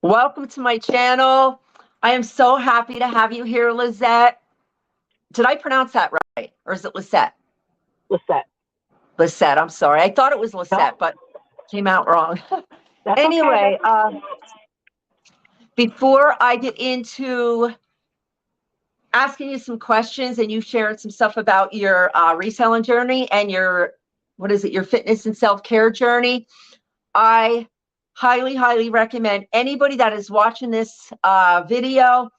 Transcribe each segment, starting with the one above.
Welcome to my channel. I am so happy to have you here, Lissette. Did I pronounce that right? Or is it Lissette? Lissette. Lissette, I'm sorry. I thought it was Lissette, No, but came out wrong. that's okay. Anyway, before I get into asking you some questions and you sharing some stuff about your reselling journey and your, your fitness and self-care journey, I highly, highly recommend anybody that is watching this video,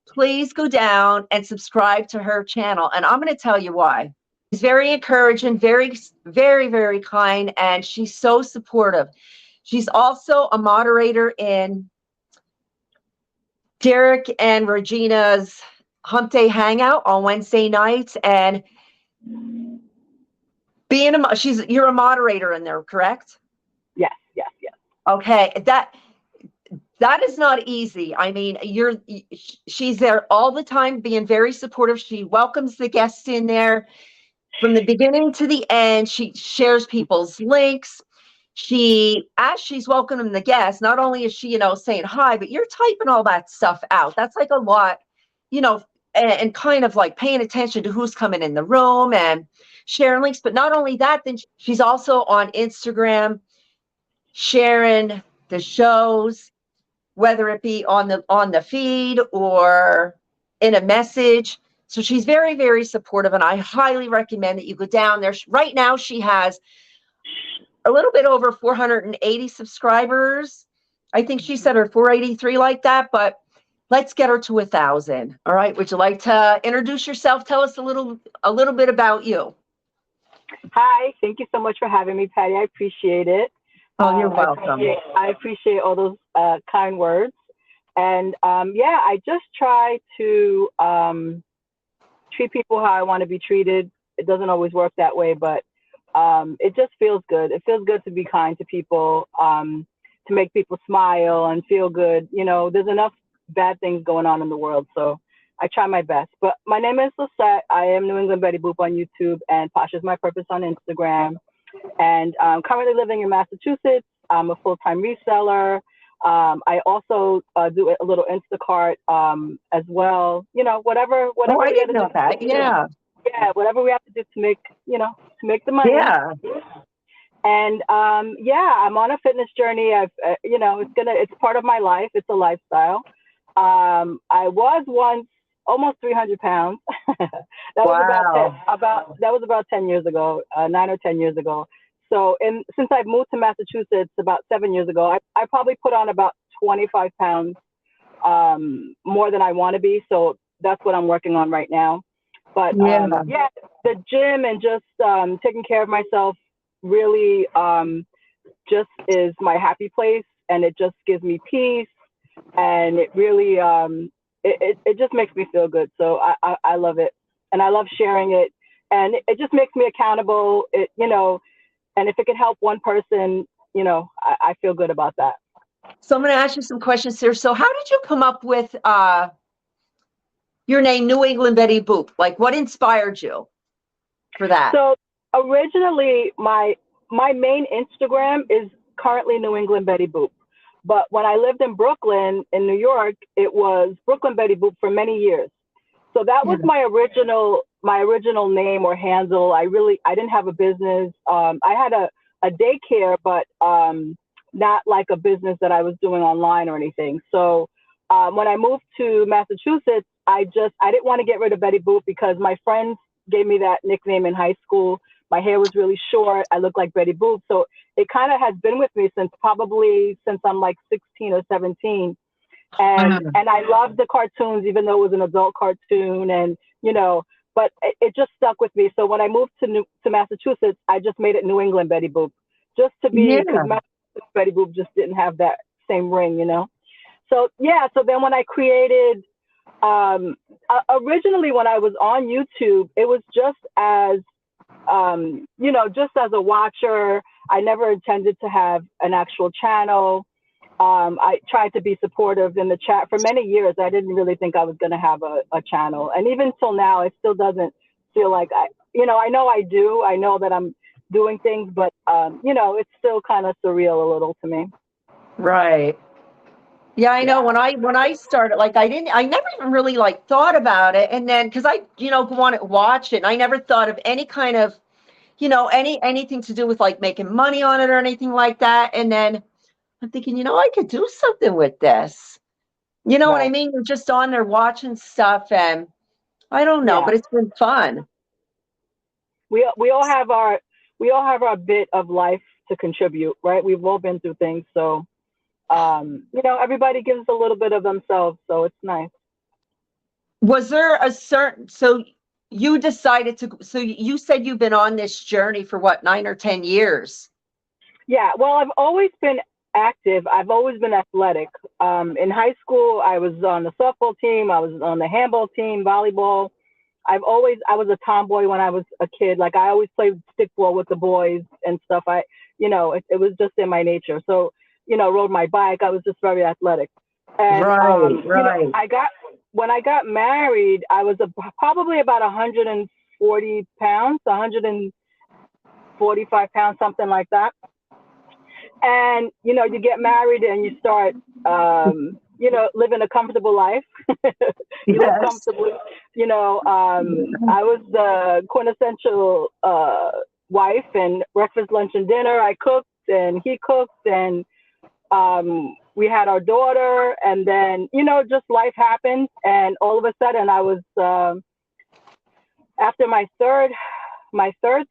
please go down and subscribe to her channel. And I'm going to tell you why. She's very encouraging, very, very, very kind, and she's so supportive. She's also a moderator in Derek and Regina's Hump Day Hangout on Wednesday nights. And you're a moderator in there, correct? Yes, yes, yes. Okay, that is not easy. I mean, she's there all the time, being very supportive. She welcomes the guests in there from the beginning to the end. She shares people's links. As she's welcoming the guests, not only is she, saying hi, but you're typing all that stuff out. That's like a lot, and kind of like paying attention to who's coming in the room and sharing links. But not only that, then she's also on Instagram sharing the shows, whether it be on the feed or in a message. So she's very, very supportive, and I highly recommend that you go down there. Right now, she has a little bit over 480 subscribers. I think she said her 483 like that, but let's get her to 1,000. All right. Would you like to introduce yourself? Tell us a little bit about you. Hi, thank you so much for having me, Patty. I appreciate it. Oh, you're welcome. I appreciate all those kind words. And yeah, I just try to treat people how I want to be treated. It doesn't always work that way, but it just feels good. It feels good to be kind to people, to make people smile and feel good. There's enough bad things going on in the world, so I try my best. But my name is Lissette. I am New England Betty Boop on YouTube and Posh is My Purpose on Instagram. And I'm currently living in Massachusetts. I'm a full-time reseller. I also do a little Instacart as well. Whatever. Oh, I didn't know that. Yeah. Yeah, whatever we have to do to make, to make the money. Yeah. And yeah, I'm on a fitness journey. It's part of my life. It's a lifestyle. I was once almost 300 pounds. That was about 10 years ago, 9 or 10 years ago. So, since I've moved to Massachusetts about 7 years ago, I probably put on about 25 pounds more than I want to be. So that's what I'm working on right now. But yeah, the gym and just taking care of myself really just is my happy place, and it just gives me peace, and it really it just makes me feel good. So I love it, and I love sharing it, and it just makes me accountable. And if it can help one person, I feel good about that. So I'm going to ask you some questions here. So how did you come up with your name, New England Betty Boop? Like, what inspired you for that? So originally, my main Instagram is currently New England Betty Boop. But when I lived in Brooklyn, in New York, it was Brooklyn Betty Boop for many years. So that was my original name or handle. I didn't have a business. I had a daycare, but not like a business that I was doing online or anything. So when I moved to Massachusetts, I didn't want to get rid of Betty Boop because my friends gave me that nickname in high school. My hair was really short. I looked like Betty Boop. So it kind of has been with me since I'm like 16 or 17. And I loved the cartoons, even though it was an adult cartoon, and but it just stuck with me. So when I moved to Massachusetts, I just made it New England Betty Boop, just to be, because Massachusetts Betty Boop just didn't have that same ring, So yeah, so then when I created, originally when I was on YouTube, it was just as just as a watcher. I never intended to have an actual channel. I tried to be supportive in the chat for many years. I didn't really think I was going to have a channel. And even till now, it still doesn't feel like I know I do. I know that I'm doing things, but, it's still kind of surreal a little to me. Right. Yeah, I know Yeah. when I started, like I never even really like thought about it. And then, cause I, want to watch it, and I never thought of any kind of, anything to do with like making money on it or anything like that. And then I'm thinking, I could do something with this. You know what I Right. mean? You're just on there watching stuff, and I don't know, Yeah. but it's been fun. We all have our bit of life to contribute, right? We've all been through things, so everybody gives a little bit of themselves, so it's nice. Was there a certain, so you decided to, so you said you've been on this journey for what, 9 or 10 years? Yeah, well, I've always been active. I've always been athletic. In high school, I was on the softball team. I was on the handball team, volleyball. I was a tomboy when I was a kid. Like I always played stickball with the boys and stuff. It was just in my nature. So, rode my bike. I was just very athletic. And, Right, right. when I got married, I was probably about 140 pounds, 145 pounds, something like that. And you get married and you start living a comfortable life. You live Yes. comfortably. I was the quintessential wife, and breakfast, lunch, and dinner I cooked and he cooked, and we had our daughter, and then just life happened, and all of a sudden I was after my third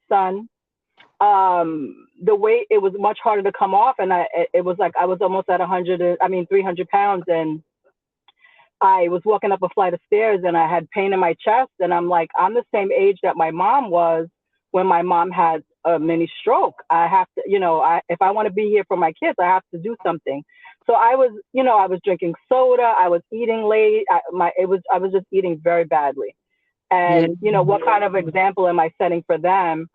son, the weight, it was much harder to come off, and it was like I was almost at 300 pounds, and I was walking up a flight of stairs and I had pain in my chest, and I'm like, I'm the same age that my mom was when my mom had a mini stroke. I have to, if I want to be here for my kids, I have to do something. So I was drinking soda, I was eating late, I was just eating very badly. Yeah. And what kind of example am I setting for them?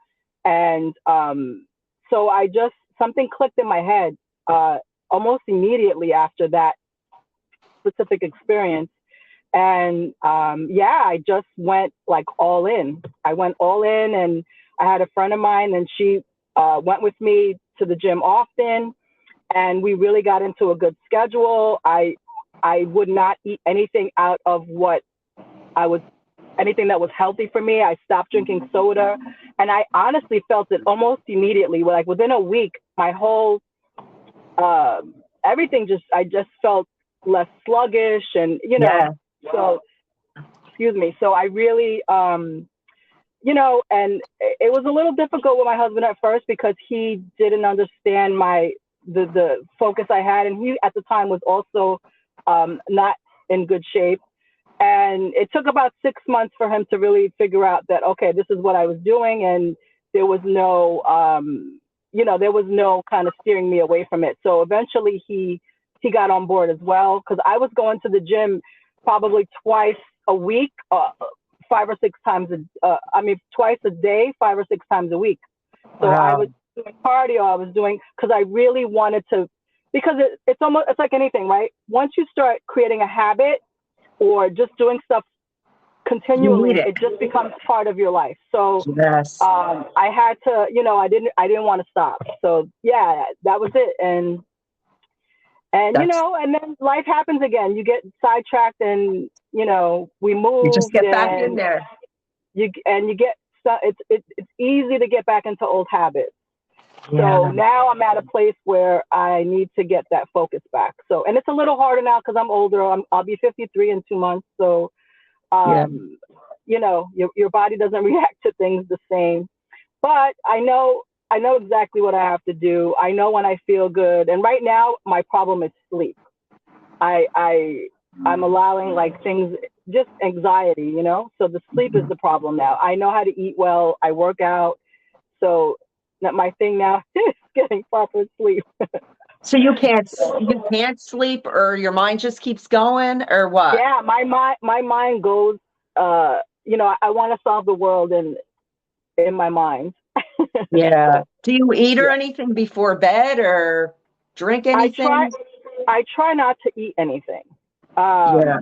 And so something clicked in my head almost immediately after that specific experience. And I just went like all in. I went all in, and I had a friend of mine, and she went with me to the gym often, and we really got into a good schedule. I would not eat anything out of what I was anything that was healthy for me. I stopped drinking soda, and I honestly felt it almost immediately. Like within a week, my whole uh, everything I just felt less sluggish, and Yeah. so excuse me. So I really and it was a little difficult with my husband at first because he didn't understand the focus I had, and he at the time was also not in good shape. And it took about 6 months for him to really figure out that, okay, this is what I was doing. And there was no kind of steering me away from it. So eventually he got on board as well. Cause I was going to the gym probably twice a week, 5 or 6 times, twice a day, 5 or 6 times a week. So I was Wow. doing cardio. I was doing, cause I really wanted to, because it's like anything, right? Once you start creating a habit, or just doing stuff You need continually, it. it just becomes part of your life. So Yes. I had to, I didn't want to stop. So yeah, that was it. And That's, and then life happens again. You get sidetracked, and we you just moved, get back in and there. you get it's easy to get back into old habits. So Yeah. now I'm at a place where I need to get that focus back. So, and it's a little harder now because I'm older. I'll be 53 in 2 months. So Yeah. your body doesn't react to things the same. But I know exactly what I have to do. I know when I feel good. And right now, my problem is sleep. I'm allowing like things, just anxiety. So the sleep is the problem now. I know how to eat well. I work out. So that my thing now is getting proper sleep. So you can't sleep, or your mind just keeps going, or what? Yeah, my mind goes. I want to solve the world in my mind. Yeah. Do you eat or Yeah, anything before bed, or drink I try. anything? I try not to eat anything. Yeah.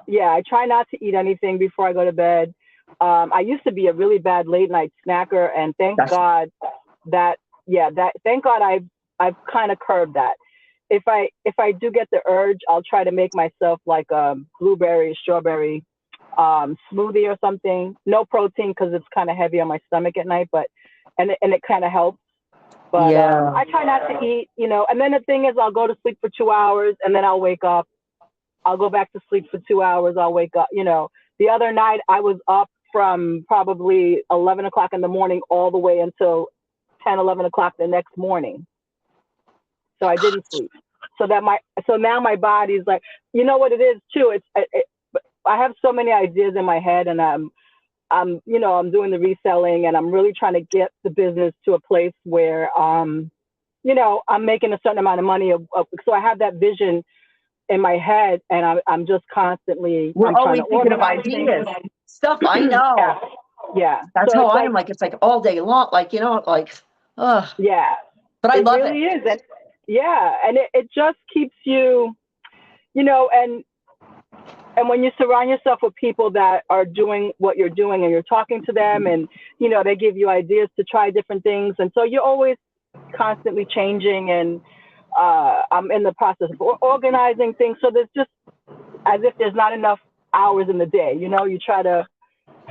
Yeah, I try not to eat anything before I go to bed. I used to be a really bad late night snacker, and thank That's God that thank God I've kind of curbed that. if I do get the urge, I'll try to make myself like a blueberry, strawberry smoothie or something. No protein because it's kind of heavy on my stomach at night, but and it kind of helps. But Yeah. I try not to eat, And then the thing is, I'll go to sleep for 2 hours and then I'll wake up. I'll go back to sleep for 2 hours. I'll wake up. The other night I was up from probably 11 o'clock in the morning all the way until 10, 11 o'clock the next morning. So I didn't sleep. So now my body's like, you know what it is too. I have so many ideas in my head, and I'm doing the reselling, and I'm really trying to get the business to a place where, I'm making a certain amount of money. So I have that vision in my head, and I'm just constantly. We're I'm always trying to thinking of organize ideas, things. stuff. I know. Yeah. That's So how it's I am. Like, it's like all day long. Like, ugh. yeah. But I It love really it. is. And yeah. And it just keeps you, and when you surround yourself with people that are doing what you're doing and you're talking to them and, they give you ideas to try different things. And so you're always constantly changing, and I'm in the process of organizing things. So there's just as if there's not enough hours in the day, you try to,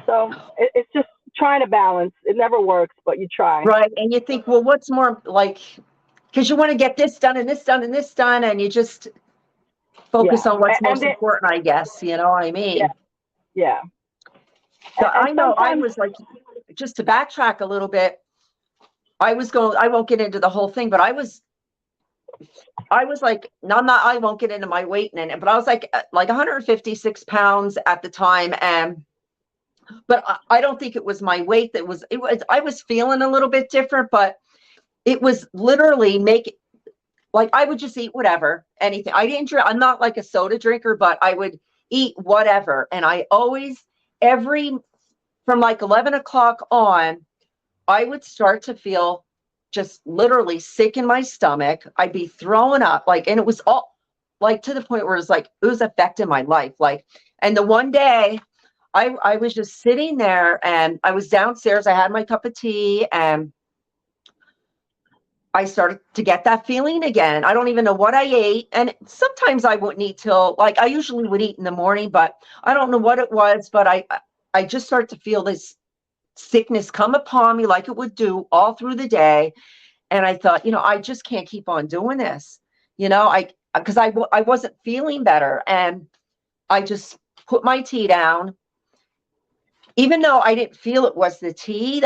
so it's just trying to balance. It never works, but you try. Right. And you think, well, what's more like, because you want to get this done and this done and this done, and you just focus on what's most important, I guess. You know what I mean? Yeah. So I know I was like, just to backtrack a little bit, I won't get into the whole thing, but I was like, no, I won't get into my weight in it, but I was like 156 pounds at the time. But I don't think it was my weight I was feeling a little bit different, but it was literally like I would just eat whatever, anything. I didn't drink. I'm not like a soda drinker, but I would eat whatever. And I always, from like 11 o'clock on, I would start to feel just literally sick in my stomach. I'd be throwing up, and it was all like to the point where it was affecting my life. And the one day I was just sitting there, and I was downstairs. I had my cup of tea, and I started to get that feeling again. I don't even know what I ate. And sometimes I wouldn't eat till I usually would eat in the morning, but I don't know what it was, but I just started to feel this sickness come upon me like it would do all through the day. And I thought, I just can't keep on doing this, because I wasn't feeling better. And I just put my tea down, even though I didn't feel it was the tea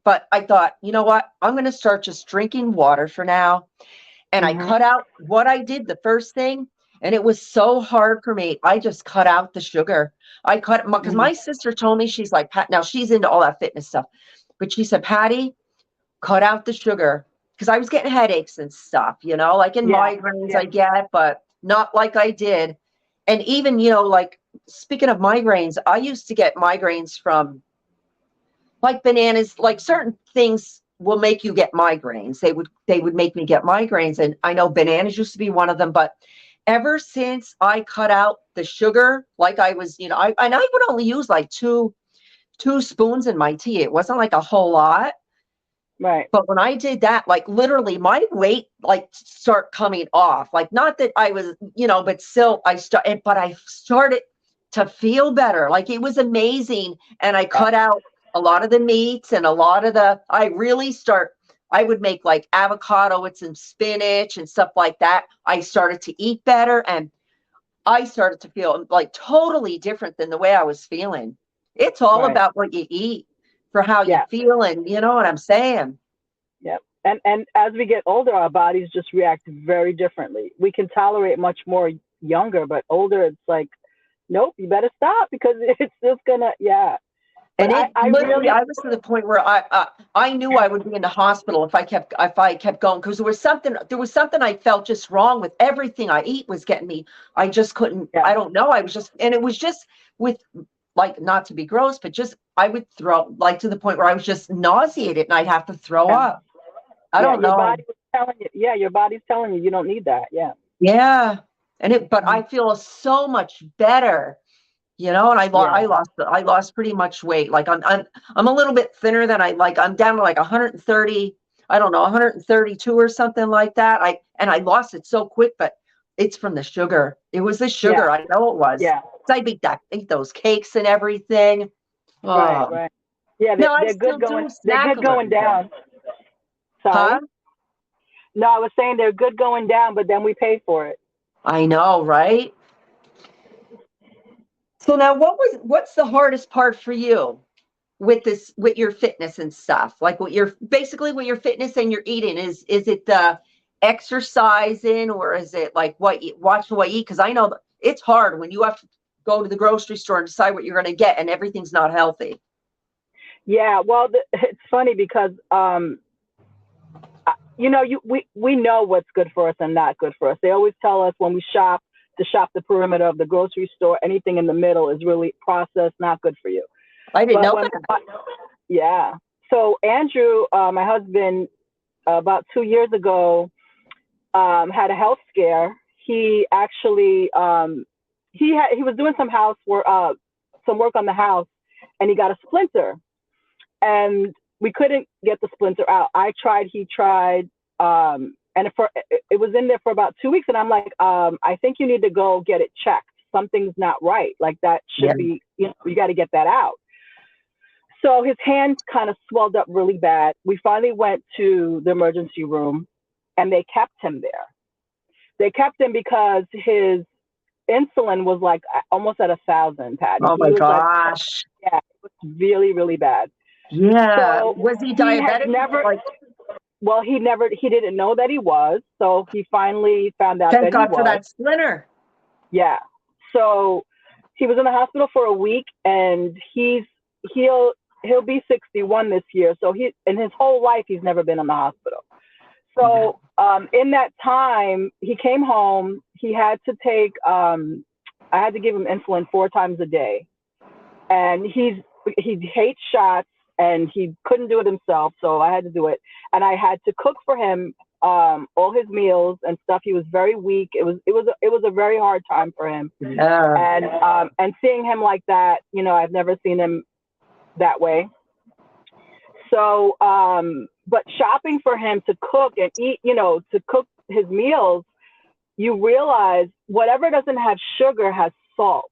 but I thought, you know what, I'm going to start just drinking water for now. And I cut out what I did the first thing. And it was so hard for me. I just cut out the sugar. I cut because my sister told me, she's like, now she's into all that fitness stuff, but she said, Patty, cut out the sugar, because I was getting headaches and stuff, migraines I get, but not like I did. And even, speaking of migraines, I used to get migraines from bananas, certain things will make you get migraines. They would make me get migraines. And I know bananas used to be one of them, but ever since I cut out the sugar, I was, I would only use two spoons in my tea. It wasn't like a whole lot. Right. But when I did that, literally my weight, start coming off, not that I was, but still I started to feel better. It was amazing. And I cut out a lot of the meats and a lot of I would make avocado with some spinach and stuff like that. I started to eat better, and I started to feel totally different than the way I was feeling. It's all about what you eat for how you feel, and you know what I'm saying? Yep. And as we get older, our bodies just react very differently. We can tolerate much more younger, but older, it's nope, you better stop, because it's just gonna, And I was to the point where I knew I would be in the hospital if I kept going, because there was something I felt just wrong with everything I eat was getting me. I just couldn't. I don't know. And it was just with not to be gross, but just I would throw to the point where I was just nauseated and I'd have to throw up. I don't know. Your body was telling you. Your body's telling you don't need that. Yeah. Yeah, but I feel so much better. And I lost pretty much weight. I'm a little bit thinner than I'm down to 130, I don't know, 132 or something like that. I lost it so quick, but it's from the sugar. It was the sugar. Yeah, I know it was. yeah, So eat those cakes and everything. right, Oh, right. Yeah, no, I they're still good do going. They're snack a good going little bit. down. Huh? Sorry. No, I was saying they're good going down, but then we pay for it. I know, right? So now what's the hardest part for you with your fitness and stuff? Like with your fitness and your eating, is it the exercising, or is it like watching what you eat? Because I know it's hard when you have to go to the grocery store and decide what you're going to get and everything's not healthy. Yeah, well, it's funny because we know what's good for us and not good for us. They always tell us when we shop to shop the perimeter of the grocery store. Anything in the middle is really processed, not good for you. I didn't But know when, that. yeah. So Andrew, my husband, about 2 years ago, had a health scare. He actually he was doing some some work on the house, and he got a splinter, and we couldn't get the splinter out. I tried, he tried, and it was in there for about 2 weeks, and I'm like, I think you need to go get it checked. Something's not right. Like that Yeah. should be, you got to get that out. So his hand kind of swelled up really bad. We finally went to the emergency room, and they kept him there. They kept him because his insulin was like almost at 1,000, Patty. Oh He my was like, gosh. yeah, it was really, really bad. Yeah. So Was he he had diabetic? never, Like, well, he didn't know that he was. So he finally found out thank that he God for was. that splinter. Yeah. So he was in the hospital for a week, and he'll be 61 this year. So in his whole life, he's never been in the hospital. So in that time, he came home. He had to take, I had to give him insulin 4 times a day. And he hates shots, and he couldn't do it himself. So I had to do it. And I had to cook for him all his meals and stuff. He was very weak. It was a very hard time for him. Yeah. And seeing him like that, I've never seen him that way. So, but shopping for him to cook and eat, to cook his meals, you realize whatever doesn't have sugar has salt.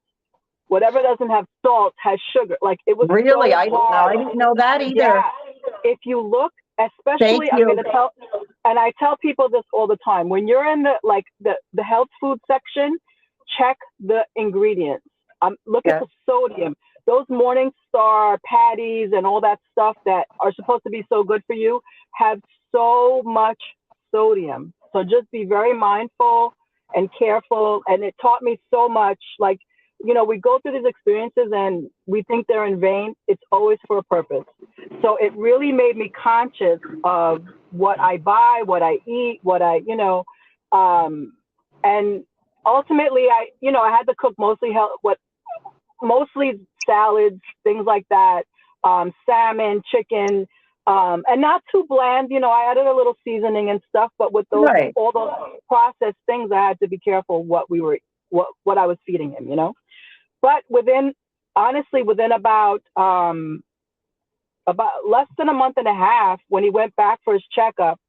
Whatever doesn't have salt has sugar. Like it was Really? so I hard. didn't know that either. Yeah. If you look, Thank especially, I'm you. going to tell, and I tell people this all the time, when you're in the health food section, check the ingredients. Look at the sodium. Those Morningstar patties and all that stuff that are supposed to be so good for you have so much sodium. So just be very mindful and careful. And it taught me so much. Like, we go through these experiences and we think they're in vain. It's always for a purpose. So it really made me conscious of what I buy, what I eat, and ultimately I had to cook mostly salads, things like that, salmon, chicken, and not too bland. I added a little seasoning and stuff, but with Right. all those processed things, I had to be careful what I was feeding him. But within about less than a month and a half, when he went back for his checkup,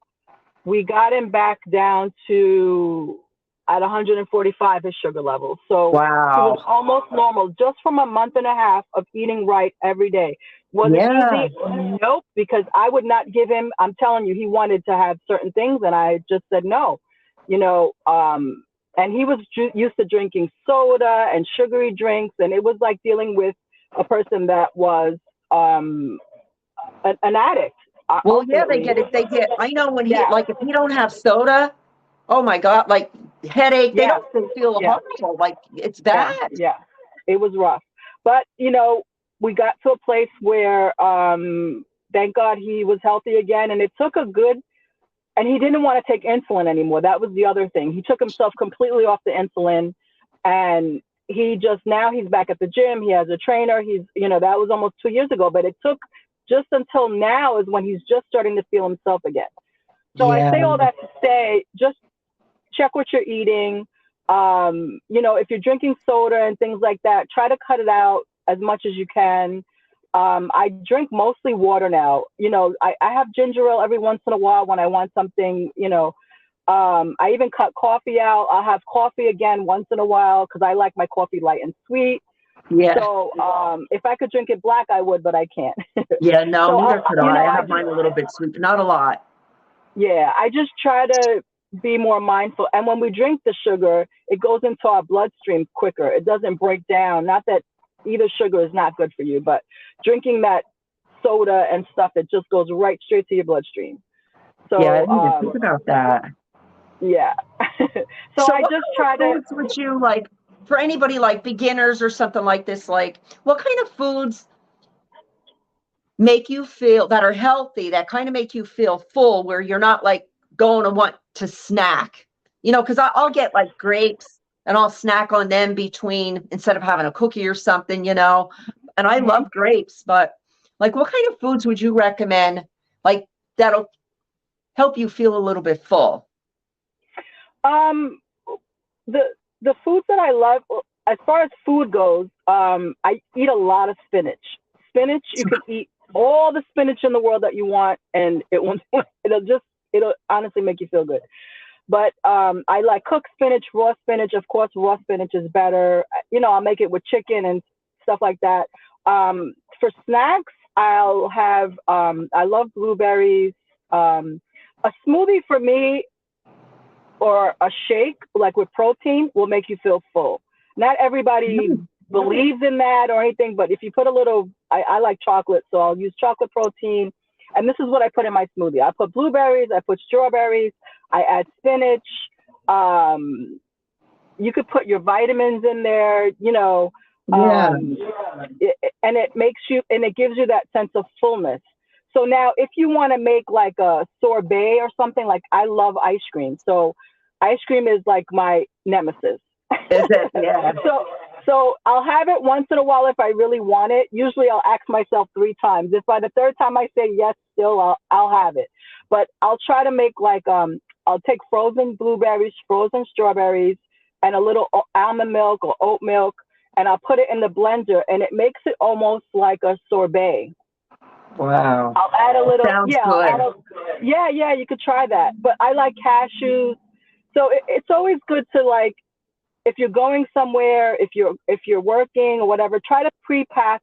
we got him back down to at 145 his sugar level. So he was Wow. almost normal just from a month and a half of eating right every day. Was it Yeah. easy? Nope, because I would not give him, I'm telling you, he wanted to have certain things and I just said no. And he was used to drinking soda and sugary drinks, and it was like dealing with a person that was an addict. Well, yeah, they Ultimately. get it. I know when Yeah. like, if you don't have soda, oh my God, like headache, Yeah. they feel Yeah. horrible. Like it's Yeah, bad. yeah, it was rough. But, we got to a place where, thank God he was healthy again. And it took and he didn't want to take insulin anymore. That was the other thing. He took himself completely off the insulin, and now he's back at the gym. He has a trainer. That was almost 2 years ago, but it took just until now is when he's just starting to feel himself again. So I say all that to say, just check what you're eating. If you're drinking soda and things like that, try to cut it out as much as you can. I drink mostly water now. You know, I have ginger ale every once in a while when I want something, you know. I even cut coffee out. I'll have coffee again once in a while because I like my coffee light and sweet. Yeah. So if I could drink it black, I would, but I can't. Yeah, no, So neither could you know, I. I have mine a little bit sweet, but not a lot. yeah, I just try to be more mindful. And when we drink the sugar, it goes into our bloodstream quicker. It doesn't break down. Not that either sugar is not good for you, but drinking that soda and stuff, it just goes right straight to your bloodstream. Yeah, I So, didn't even think about that. yeah. So So I what just kind try of to, foods would you like for anybody like beginners or something like this? Like, what kind of foods make you feel that are healthy, that kind of make you feel full, where you're not like going to want to snack? You know, because I'll get like grapes and I'll snack on them between instead of having a cookie or something, you know. And I Mhm. love grapes, but like, what kind of foods would you recommend? Like, that'll help you feel a little bit full. um, the the foods that I love, as far as food goes, I eat a lot of spinach. Spinach, you can eat all the spinach in the world that you want, and it won't. It'll honestly make you feel good. But I like cooked spinach, raw spinach. Of course, raw spinach is better. You know, I'll make it with chicken and stuff like that. For snacks, I'll have. I love blueberries. A smoothie for me or a shake, like with protein, will make you feel full. Not everybody believes in that or anything, but if you put a little, I like chocolate, so I'll use chocolate protein. And this is what I put in my smoothie. I put blueberries, I put strawberries, I add spinach. Um, you could put your vitamins in there, you know, Yeah. and it makes you, and it gives you that sense of fullness. So now, if you want to make like a sorbet or something, like I love ice cream. So ice cream is like my nemesis. Is it? Yeah. So I'll have it once in a while if I really want it. Usually I'll ask myself 3 times. If by the third time I say yes, still I'll have it. But I'll try to make like I'll take frozen blueberries, frozen strawberries, and a little almond milk or oat milk, and I'll put it in the blender, and it makes it almost like a sorbet. Wow. I'll add a little, Sounds yeah, good. yeah, you could try that. But I like cashews, so it's always good to like if you're going somewhere, if you're working or whatever, try to pre-pack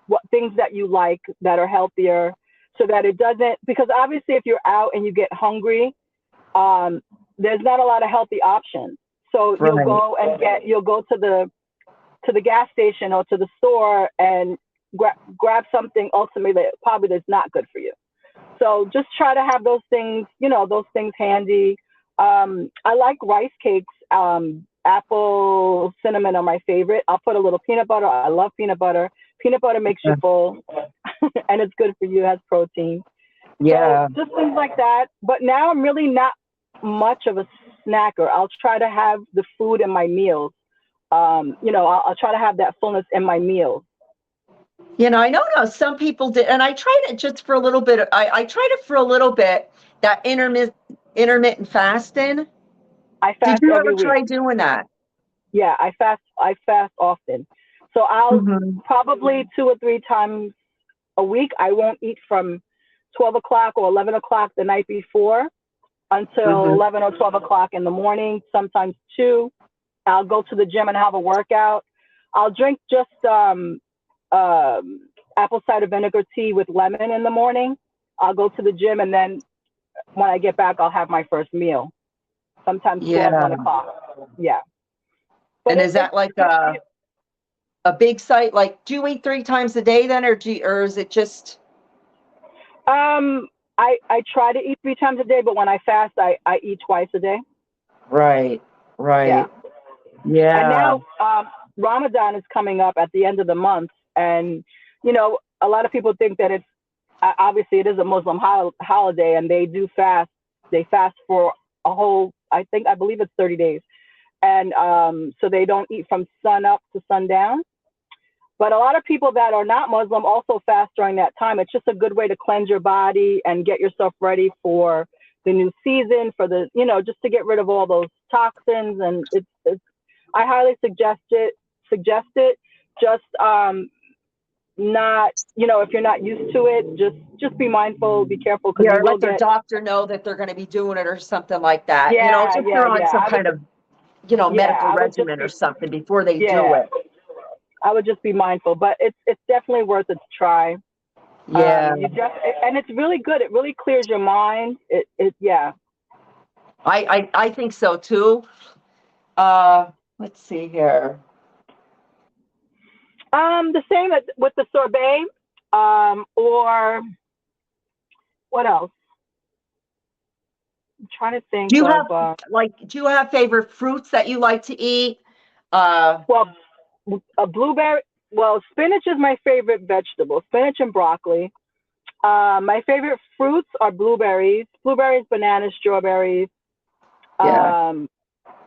what things that you like that are healthier, so that it doesn't. Because obviously, if you're out and you get hungry, there's not a lot of healthy options. So Right. you'll go to the gas station or to the store and grab something ultimately that probably that's not good for you. So just try to have those things, those things handy. I like rice cakes. Apple, cinnamon are my favorite. I'll put a little peanut butter. I love peanut butter. Peanut butter makes you full, and it's good for you. It has protein. So Yeah. just things like that. But now I'm really not much of a snacker. I'll try to have the food in my meals. I'll try to have that fullness in my meals. You know, I know now some people did, and I tried it just for a little bit. I tried it for a little bit, that intermittent fasting. I Did fast you ever every week. try doing that? Yeah, I fast. I fast often. So I'll Hmm. probably 2 or 3 times a week. I won't eat from 12 o'clock or 11 o'clock the night before until Hmm. 11 or 12 o'clock in the morning, sometimes 2. I'll go to the gym and have a workout. I'll drink just apple cider vinegar tea with lemon in the morning. I'll go to the gym, and then when I get back, I'll have my first meal, sometimes 12, Yeah. 1 o'clock. Yeah. But And is that like a big site? Like, do you eat 3 times a day then, or is it just um, I try to eat 3 times a day, but when I fast, I eat twice a day. right? Yeah. Right. And Yeah. now Ramadan is coming up at the end of the month, and a lot of people think that it's obviously it is a Muslim holiday, and they do fast. They fast for a whole, I believe it's 30 days, and so they don't eat from sun up to sundown. But a lot of people that are not Muslim also fast during that time. It's just a good way to cleanse your body and get yourself ready for the new season, for just to get rid of all those toxins. And I highly suggest it. Just not, if you're not used to it, just be mindful, be careful, because Yeah, you or will let their get. doctor know that they're going to be doing it or something like that. Yeah, Just yeah, they're on yeah. some kind of, medical I would just regimen be, or something before they do yeah, it. I would just be mindful, but it's definitely worth it to try. Yeah, And it's really good. It really clears your mind. Yeah. I think so too. Let's see here. The same with the sorbet, or what else? I'm trying to think Do you have of, do you have favorite fruits that you like to eat? well, a blueberry. Well, spinach is my favorite vegetable. Spinach and broccoli. My favorite fruits are blueberries, bananas, strawberries, Yeah.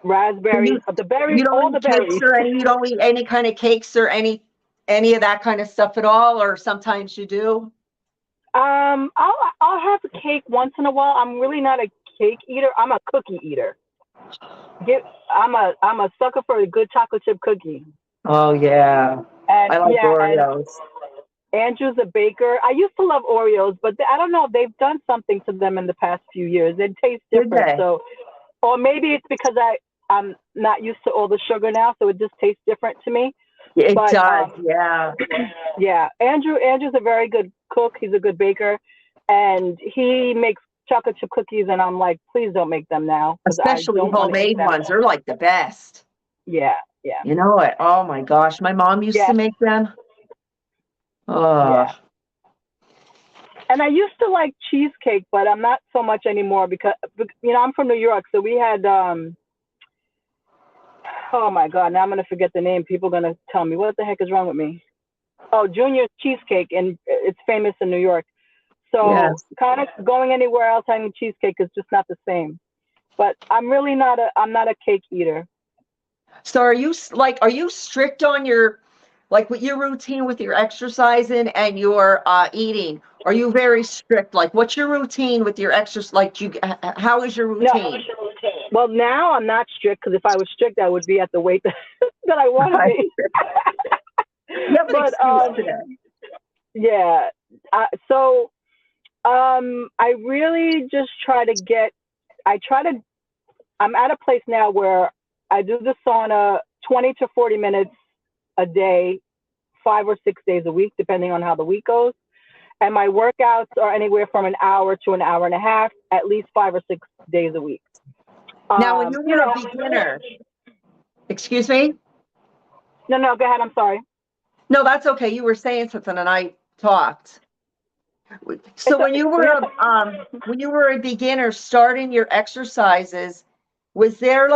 raspberries, the berries, You don't all the eat cakes berries. or you don't eat any kind of cakes or any of that kind of stuff at all, or sometimes you do? I'll have a cake once in a while. I'm really not a cake eater. I'm a cookie eater. I'm a sucker for a good chocolate chip cookie. Oh yeah. And I like yeah, and Oreos. Andrew's a baker. I used to love Oreos, but I don't know. They've done something to them in the past few years. They taste Did different. they? So, or maybe it's because I'm not used to all the sugar now, so it just tastes different to me. It But does, yeah. yeah, Andrew's a very good cook. He's a good baker, and he makes chocolate chip cookies. And I'm like, please don't make them now, because I Especially don't want to eat homemade them. ones. They're like the best. Yeah, yeah, You know it. Oh my gosh. My mom used to yes, make them. Oh, yeah. And I used to like cheesecake, but I'm not so much anymore because I'm from New York, so we had oh my God, now I'm gonna forget the name. People are gonna tell me what the heck is wrong with me. Oh, Junior's Cheesecake, and it's famous in New York. So yes. kind of going anywhere else having cheesecake is just not the same. But I'm not a cake eater. So are you strict on with your routine with your exercising and your eating? Are you very strict? Like what's your routine with your exercise? How is your No, routine? well now I'm not strict, because if I was strict, I would be at the weight that I want to Right. be. You have an But excuse today. yeah, so I really just I'm at a place now where I do the sauna 20 to 40 minutes a day, 5 or 6 days a week, depending on how the week goes. And my workouts are anywhere from an hour to an hour and a half, at least 5 or 6 days a week. Now, when you were a beginner, excuse me? No, go ahead. I'm sorry. No, that's okay. You were saying something and I talked. So when you were a beginner starting your exercises, was there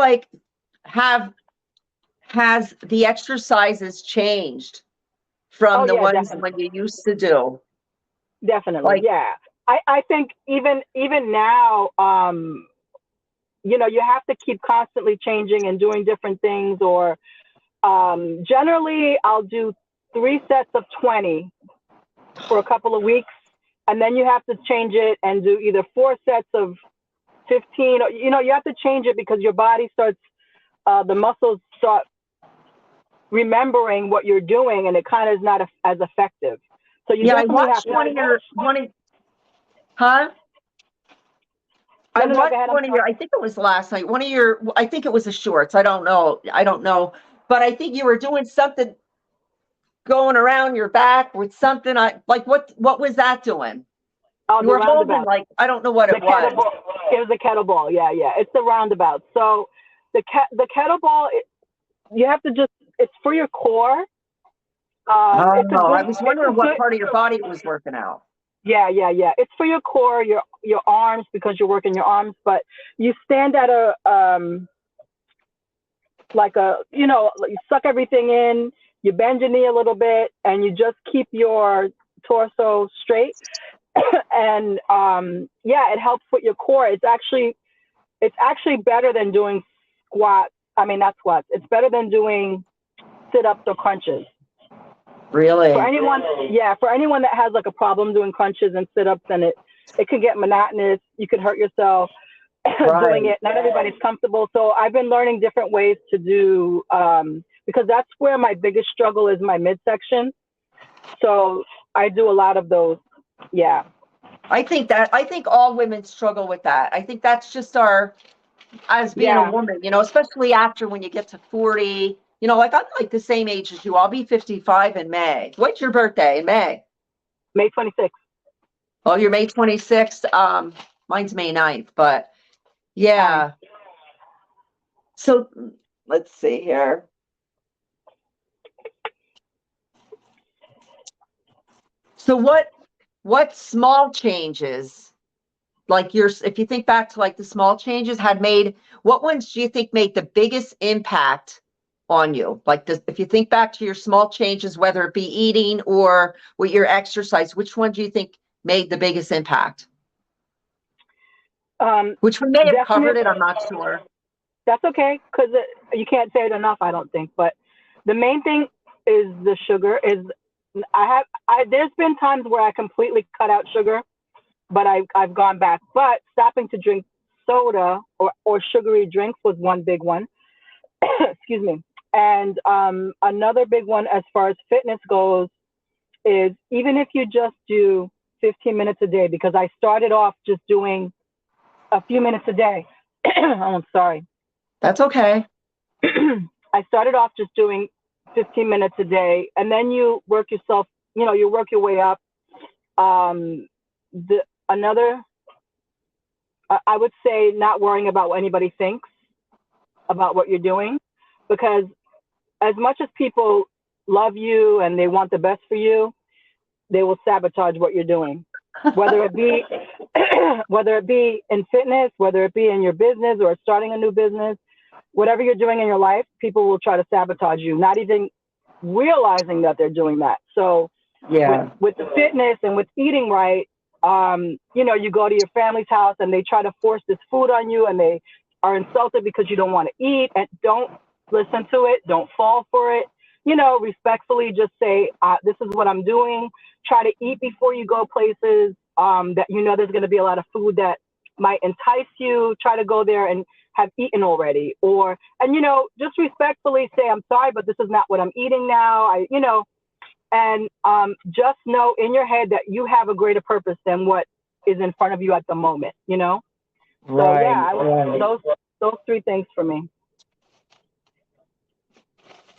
has the exercises changed from Oh the yeah, ones definitely. when you used to do? Definitely. Like, Yeah. I think even now, you have to keep constantly changing and doing different things, or generally I'll do 3 sets of 20 for a couple of weeks, and then you have to change it and do either 4 sets of 15, or you have to change it because your body starts, the muscles start remembering what you're doing, and it kind of is not as effective. So you yeah, I definitely have watched to. huh? I No, go watched ahead. I'm one of sorry. your, I think it was last night, I think it was the shorts. I don't know. But I think you were doing something going around your back with something. What was that doing? Oh, You the were holding roundabout. I don't know what The it was. kettlebell. It was a kettlebell. Yeah, yeah. It's the roundabout. So the kettlebell, you have to just. It's for your core. It's a Oh, I good. was It's a wondering what good. part of your body it was working out. Yeah, yeah, yeah. It's for your core, your arms, because you're working your arms. But you stand at a you suck everything in. You bend your knee a little bit, and you just keep your torso straight. And yeah, it helps with your core. It's actually better than doing squats. I mean, not squats. It's better than doing sit-ups or crunches. Really? For anyone that has like a problem doing crunches and sit-ups, and it could get monotonous. You could hurt yourself doing Right. it. Not everybody's comfortable. So I've been learning different ways to do, because that's where my biggest struggle is, my midsection. So I do a lot of those. Yeah. I think all women struggle with that. I think that's just as being a Yeah. woman, especially after when you get to 40, like I'm like the same age as you. I'll be 55 in May. What's your birthday in May? May 26th. Oh, you're May 26th. Mine's May 9th, but yeah. So let's see here. So what small changes, like if you think back to like the small changes what ones do you think made the biggest impact on you? Like if you think back to your small changes, whether it be eating or with your exercise, which one do you think made the biggest impact? Which we may have covered it, I'm not sure. That's okay, because you can't say it enough, I don't think. But the main thing is the sugar. There's been times where I completely cut out sugar, but I've gone back. But stopping to drink soda or sugary drinks was one big one. Excuse me. And another big one as far as fitness goes is even if you just do 15 minutes a day, because I started off just doing a few minutes a day. Oh, I'm sorry. That's okay. I started off just doing 15 minutes a day, and then you work yourself, you work your way up. I would say not worrying about what anybody thinks about what you're doing, because as much as people love you and they want the best for you, they will sabotage what you're doing, whether it be in fitness, whether it be in your business or starting a new business. Whatever you're doing in your life, people will try to sabotage you, not even realizing that they're doing that. So yeah, with the fitness and with eating right, you go to your family's house and they try to force this food on you and they are insulted because you don't want to eat, and don't listen to it. Don't fall for it. Respectfully just say, this is what I'm doing. Try to eat before you go places that there's going to be a lot of food that might entice you. Try to go there and have eaten already, and just respectfully say, I'm sorry, but this is not what I'm eating now. And just know in your head that you have a greater purpose than what is in front of you at the moment. Right, So yeah, right. those three things for me.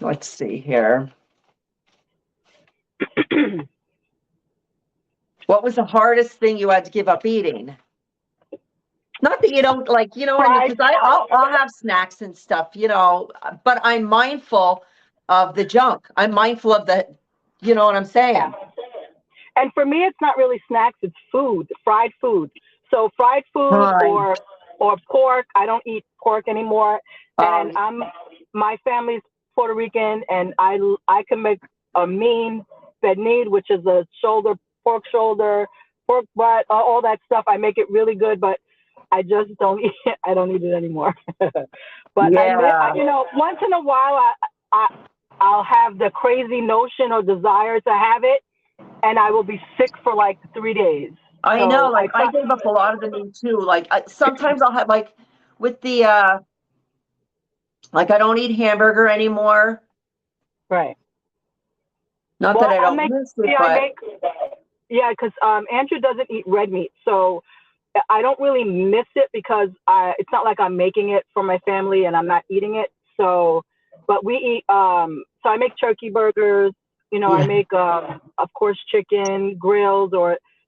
Let's see here. What was the hardest thing you had to give up eating? Not that you don't like, what I mean? Because I'll have snacks and stuff, but I'm mindful of the junk. I'm mindful of you know what I'm saying? Yeah. And for me, it's not really snacks, it's food, fried food. So fried food or pork. I don't eat pork anymore. And my family's Puerto Rican, and I can make a mean pernil, which is a pork shoulder, pork butt, all that stuff. I make it really good, but I just don't eat it. I don't eat it anymore. But yeah. once in a while, I'll have the crazy notion or desire to have it, and I will be sick for like 3 days. I know, like I gave up a lot of the meat too. Like sometimes I'll have like with the like I don't eat hamburger anymore. Right. Not that I don't miss it, but because Andrew doesn't eat red meat, so I don't really miss it because it's not like I'm making it for my family and I'm not eating it. So, but we eat. So I make turkey burgers. I make of course chicken grills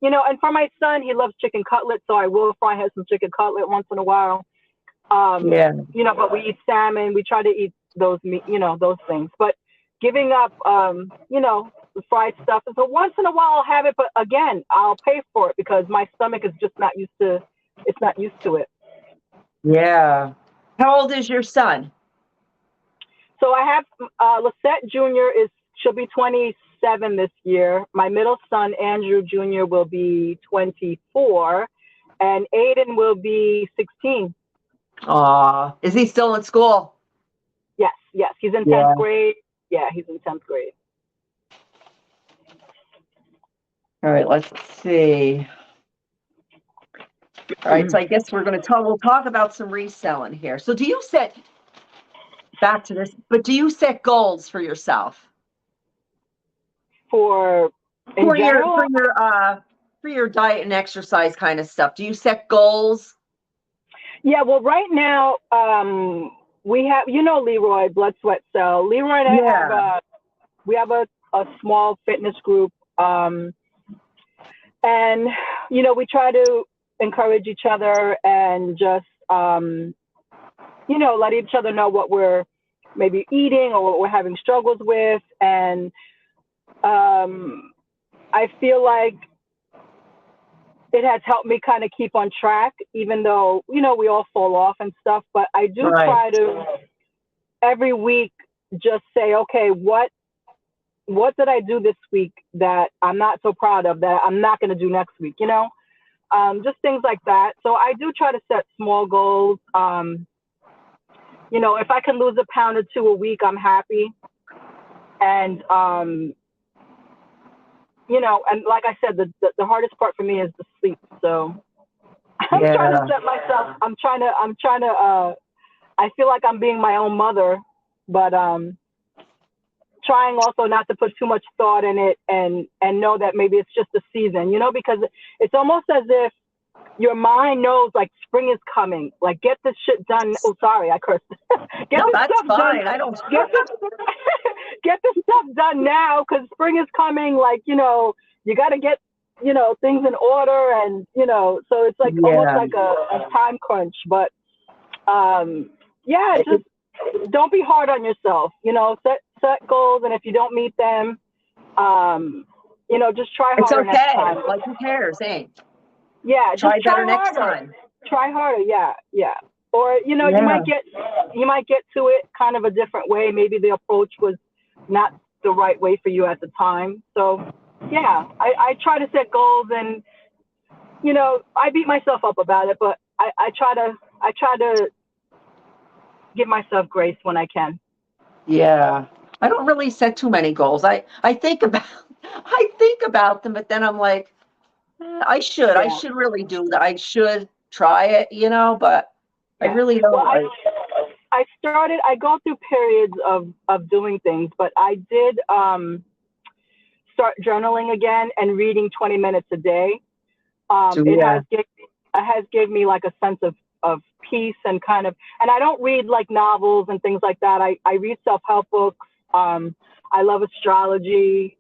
and for my son, he loves chicken cutlets, so I will fry him some chicken cutlet once in a while. But we eat salmon. We try to eat those those things. But giving up, the fried stuff. And so once in a while I'll have it, but again, I'll pay for it because my stomach is just not used to. It's not used to it. Yeah. How old is your son? So I have Lissette Jr. She'll be 27 this year. My middle son Andrew Jr. will be 24, and Aiden will be 16. Aw, is he still in school? Yes, he's in 10th grade. Yeah, he's in 10th grade. All right, let's see. All right, so I guess we'll talk about some reselling here. So do you back to this, but do you set goals for yourself? for in For your, general. for your diet and exercise kind of stuff. Do you set goals? Yeah, well, right now, we have, Leroy, Blood, Sweat, Cell. Leroy and I have, Yeah. we have a small fitness group. And, we try to encourage each other and just, let each other know what we're maybe eating or what we're having struggles with. And I feel like it has helped me kind of keep on track, even though, we all fall off and stuff. But I do Right. try to every week just say, okay, what did I do this week that I'm not so proud of, that I'm not going to do next week, just things like that. So I do try to set small goals. If I can lose a pound or two a week, I'm happy. And, and like I said, the hardest part for me is the sleep. So I'm trying to set myself, I'm trying to, I feel like I'm being my own mother, but, trying also not to put too much thought in it and know that maybe it's just a season, because it's almost as if your mind knows like spring is coming, like get this shit done. Oh, sorry, I cursed. No, that's fine. I don't. Get this stuff done now because spring is coming. Like, you got to get, things in order and, so it's like almost like a time crunch. But, just don't be hard on yourself, set goals. And if you don't meet them, just try It's harder next okay. time. Like, who cares, eh? Yeah, Try just better try next harder. time. Try harder, yeah. Or you might get to it kind of a different way. Maybe the approach was not the right way for you at the time. So yeah, I try to set goals, and I beat myself up about it, but I try to give myself grace when I can. Yeah. I don't really set too many goals. I think about them, but then I'm like, I should really do that. I should try it, but I really don't. Well, I go through periods of doing things, but I did start journaling again and reading 20 minutes a day. It has given me like a sense of peace and kind of, and I don't read like novels and things like that. I read self-help books. I love astrology,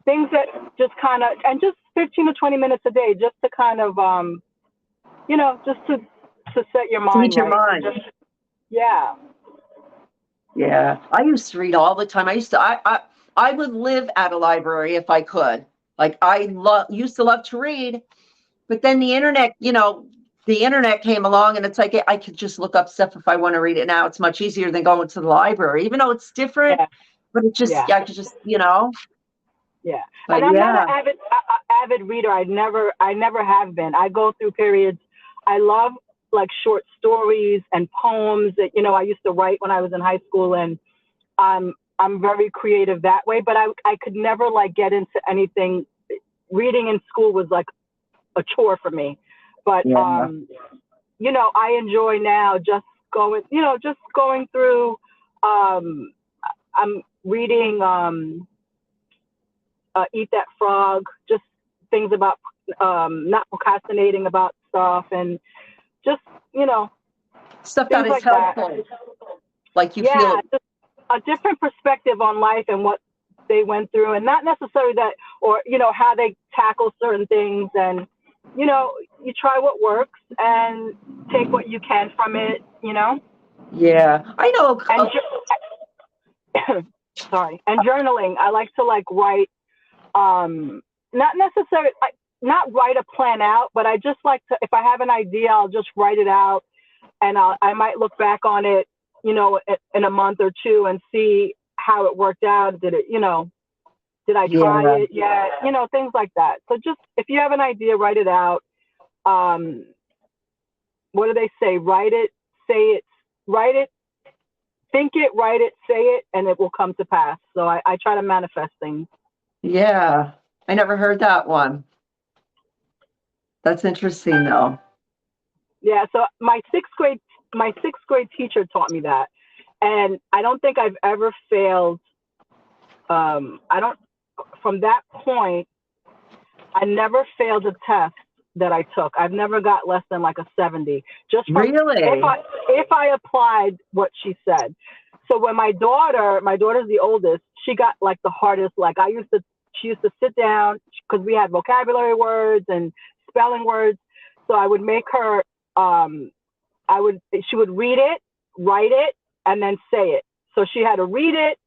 things that just kind of, and just 15 to 20 minutes a day, just to kind of, just to set your mind Feed your right. mind. Yeah. Yeah. I used to read all the time. I would live at a library if I could. Like used to love to read, but then the internet came along, and it's like I could just look up stuff if I want to read it now. It's much easier than going to the library, even though it's different. Yeah. But it just, I could just, Yeah. But and I'm not an avid reader. I never have been. I go through periods. I love like short stories and poems that, I used to write when I was in high school, and I'm very creative that way, but I could never like get into anything. Reading in school was like a chore for me, but, I enjoy now just going through, I'm reading, Eat That Frog, just things about, not procrastinating about stuff, and just, stuff that is like helpful. That. Like you feel just a different perspective on life and what they went through, and not necessarily that, or, how they tackle certain things, and, you try what works and take what you can from it, Yeah, I know. And sorry. And journaling, I like to like write, not necessarily, not write a plan out, but I just like to, if I have an idea, I'll just write it out, and I might look back on it, in a month or two and see how it worked out. Did it, did I try it? Yeah. Things like that. So just, if you have an idea, write it out. What do they say? Write it, say it, write it, think it, write it, say it, and it will come to pass. So I try to manifest things. Yeah, I never heard that one. That's interesting, though. Yeah. So my sixth grade teacher taught me that, and I don't think I've ever failed. I from that point, I never failed a test that I took. I've never got less than like a 70. Just from Really? if I applied what she said. So when my daughter's the oldest, she got like the hardest. Like she used to sit down because we had vocabulary words and spelling words. So I would make her, she would read it, write it, and then say it. So she had to read it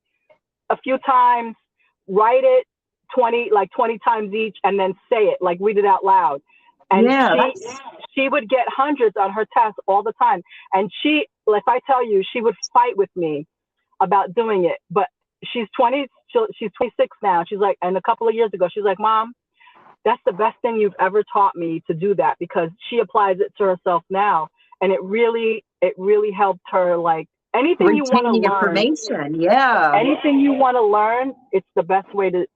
a few times, write it 20 times each, and then say it, like read it out loud. And she would get hundreds on her test all the time. And if I tell you, she would fight with me about doing it. But she's 20, she's 26 now. She's like, and a couple of years ago, she's like, Mom, that's the best thing you've ever taught me to do that, because she applies it to herself now. And it really helped her. Like anything you want to learn, information. Yeah. Anything you want to learn, it's the best way to,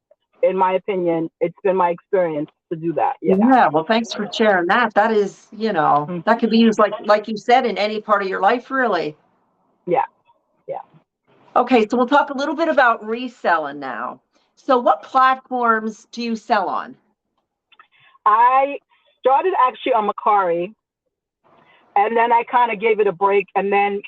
in my opinion, it's been my experience to do that. Yeah. Well, thanks for sharing that. That is, that could be used like you said, in any part of your life, really. Yeah. Okay. So we'll talk a little bit about reselling now. So what platforms do you sell on? I started actually on Macari, and then I kind of gave it a break. And then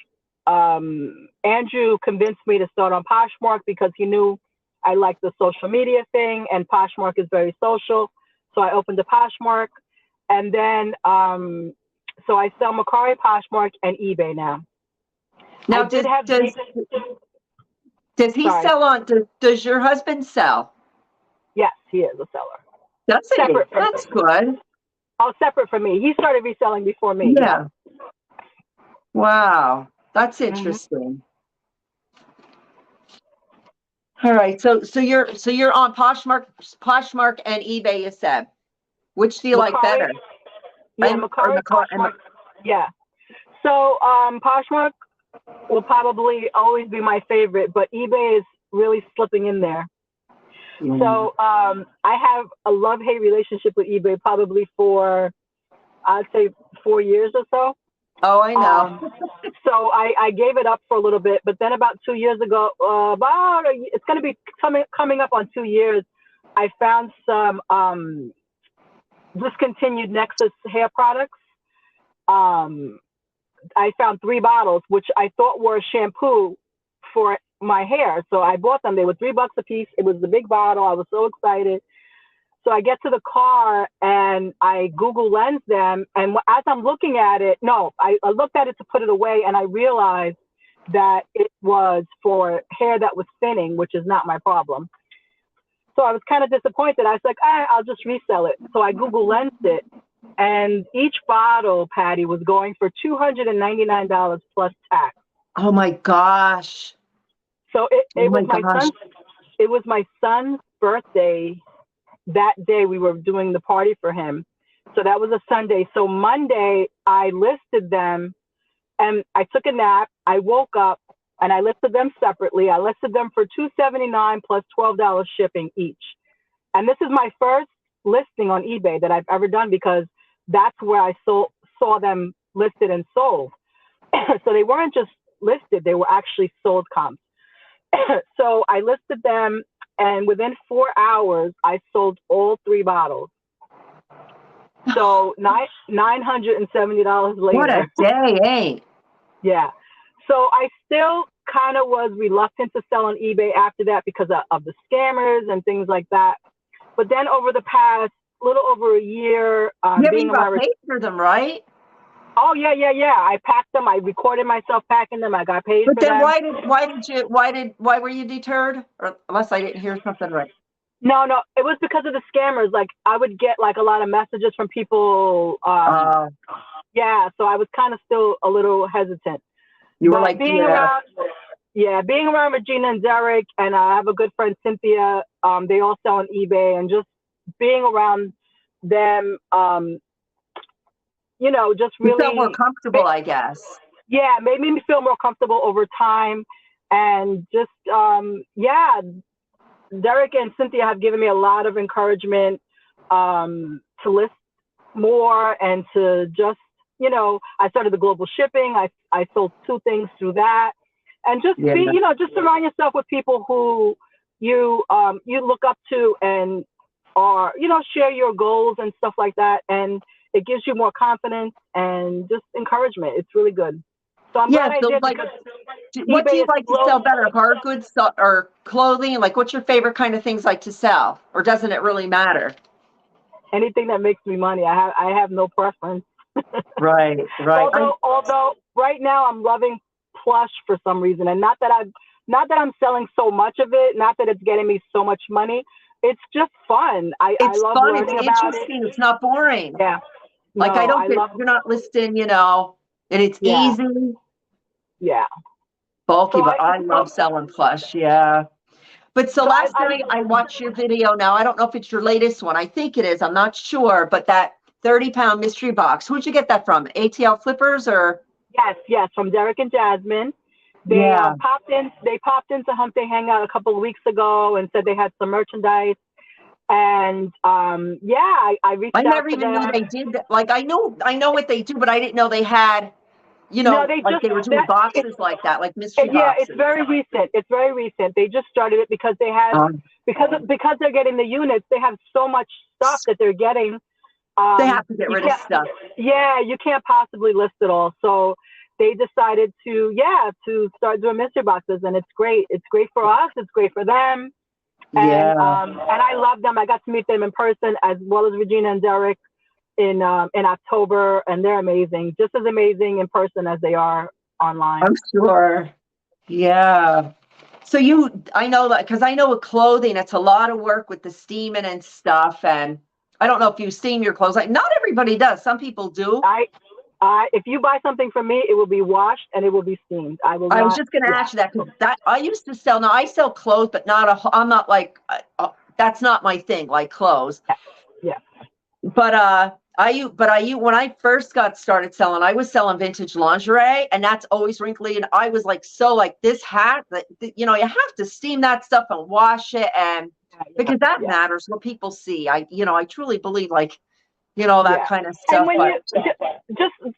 Andrew convinced me to start on Poshmark because he knew I liked the social media thing, and Poshmark is very social. So I opened a Poshmark, and then so I sell Macari, Poshmark, and eBay now. Now, does he sell on? Does your husband sell? Yes, he is a seller. That's good. Oh, separate from me. He started reselling before me. Yeah. Wow, that's interesting. All right, so you're on Poshmark and eBay, you said. Which do you like better? Yeah, Macari, Poshmark. Yeah. So Poshmark will probably always be my favorite, but eBay is really slipping in there. So I have a love-hate relationship with eBay probably for, I'd say, 4 years or so. Oh, I know. So I gave it up for a little bit, but then about 2 years ago, it's going to be coming up on 2 years, I found some discontinued Nexus hair products. I found 3 bottles, which I thought were shampoo for my hair. So I bought them. They were $3 a piece. It was the big bottle. I was so excited. So I get to the car and I Google Lens them. And as I'm looking at it, I looked at it to put it away, and I realized that it was for hair that was thinning, which is not my problem. So I was kind of disappointed. I was like, I'll just resell it. So I Google Lensed it, and each bottle, Patty, was going for $299 plus tax. Oh my gosh. So it was my son's birthday. That day we were doing the party for him. So that was a Sunday. So Monday I listed them, and I took a nap. I woke up and I listed them separately. I listed them for $279 plus $12 shipping each. And this is my first listing on eBay that I've ever done, because that's where I saw them listed and sold. So they weren't just listed, they were actually sold comps. So I listed them, and within 4 hours, I sold all 3 bottles. So $970 later. What a day, eh? Yeah. So I still kind of was reluctant to sell on eBay after that because of the scammers and things like that. But then over the past little over a year, you got paid for them, right? Oh yeah. I packed them. I recorded myself packing them. I got paid for them. But then why were you deterred? Or unless I didn't hear something right. No, it was because of the scammers. Like I would get like a lot of messages from people. Yeah, so I was kind of still a little hesitant. You were like, being around Regina and Derek, and I have a good friend Cynthia. They all sell on eBay, and just being around them, just really you felt more comfortable, I guess. Yeah, made me feel more comfortable over time, and just Derek and Cynthia have given me a lot of encouragement to list more and to just, I started the global shipping. I sold 2 things through that, and just just surround yourself with people who you look up to and are, share your goals and stuff like that. And it gives you more confidence and just encouragement. It's really good. So I'm glad Yeah. I So did like, because what do eBay you is like to slow. sell better, hard goods or clothing? Like, what's your favorite kind of things like to sell, or doesn't it really matter? Anything that makes me money. I have no preference. Right, right. Although right now I'm loving plush for some reason, and not that I'm selling so much of it, not that it's getting me so much money. It's just fun. I It's love fun. It's learning about it. interesting. It's not boring. Yeah. Like, I No, don't I get, love. you're not listing, and it's Yeah. easy, Yeah. bulky, So but I I love selling plush. Yeah. But so so last night I watched your video. Now, I don't know if it's your latest one. I think it is. I'm not sure. But that 30-pound mystery box, who'd you get that from? ATL Flippers or? yes, from Derek and Jasmine. They Yeah. popped in. They popped into Hump Day Hangout a couple of weeks ago and said they had some merchandise. And I reached I out never to even knew them. they did that. Like, I know what they do, but I didn't know they had, No, they like just they were doing that. boxes like that, like mystery Yeah, it's boxes. very recent. It's very recent. They just started it because they had Um, because they're getting the units. They have so much stuff that they're getting. they have to get You rid of can't. stuff. Yeah, you can't possibly list it all. So they decided to start doing mystery boxes, and it's great. It's great for us. It's great for them, Yeah. and I love them. I got to meet them in person as well as Regina and Derek in October, and they're amazing. Just as amazing in person as they are online. I'm sure. Yeah. So I know that because I know with clothing, it's a lot of work with the steaming and stuff. And I don't know if you steam your clothes. Like, not everybody does. Some people do. If you buy something from me, it will be washed and it will be steamed. I will I was not. just going to Yeah, ask you that because I used to sell. Now I sell clothes, but I'm not like that's not my thing. Like clothes, yeah, but when I first got started selling, I was selling vintage lingerie, and that's always wrinkly. And I was like, so like this hat that you have to steam that stuff and wash it, and yeah, because that yeah, matters what people see. I truly believe like that yeah. kind of And stuff. when But you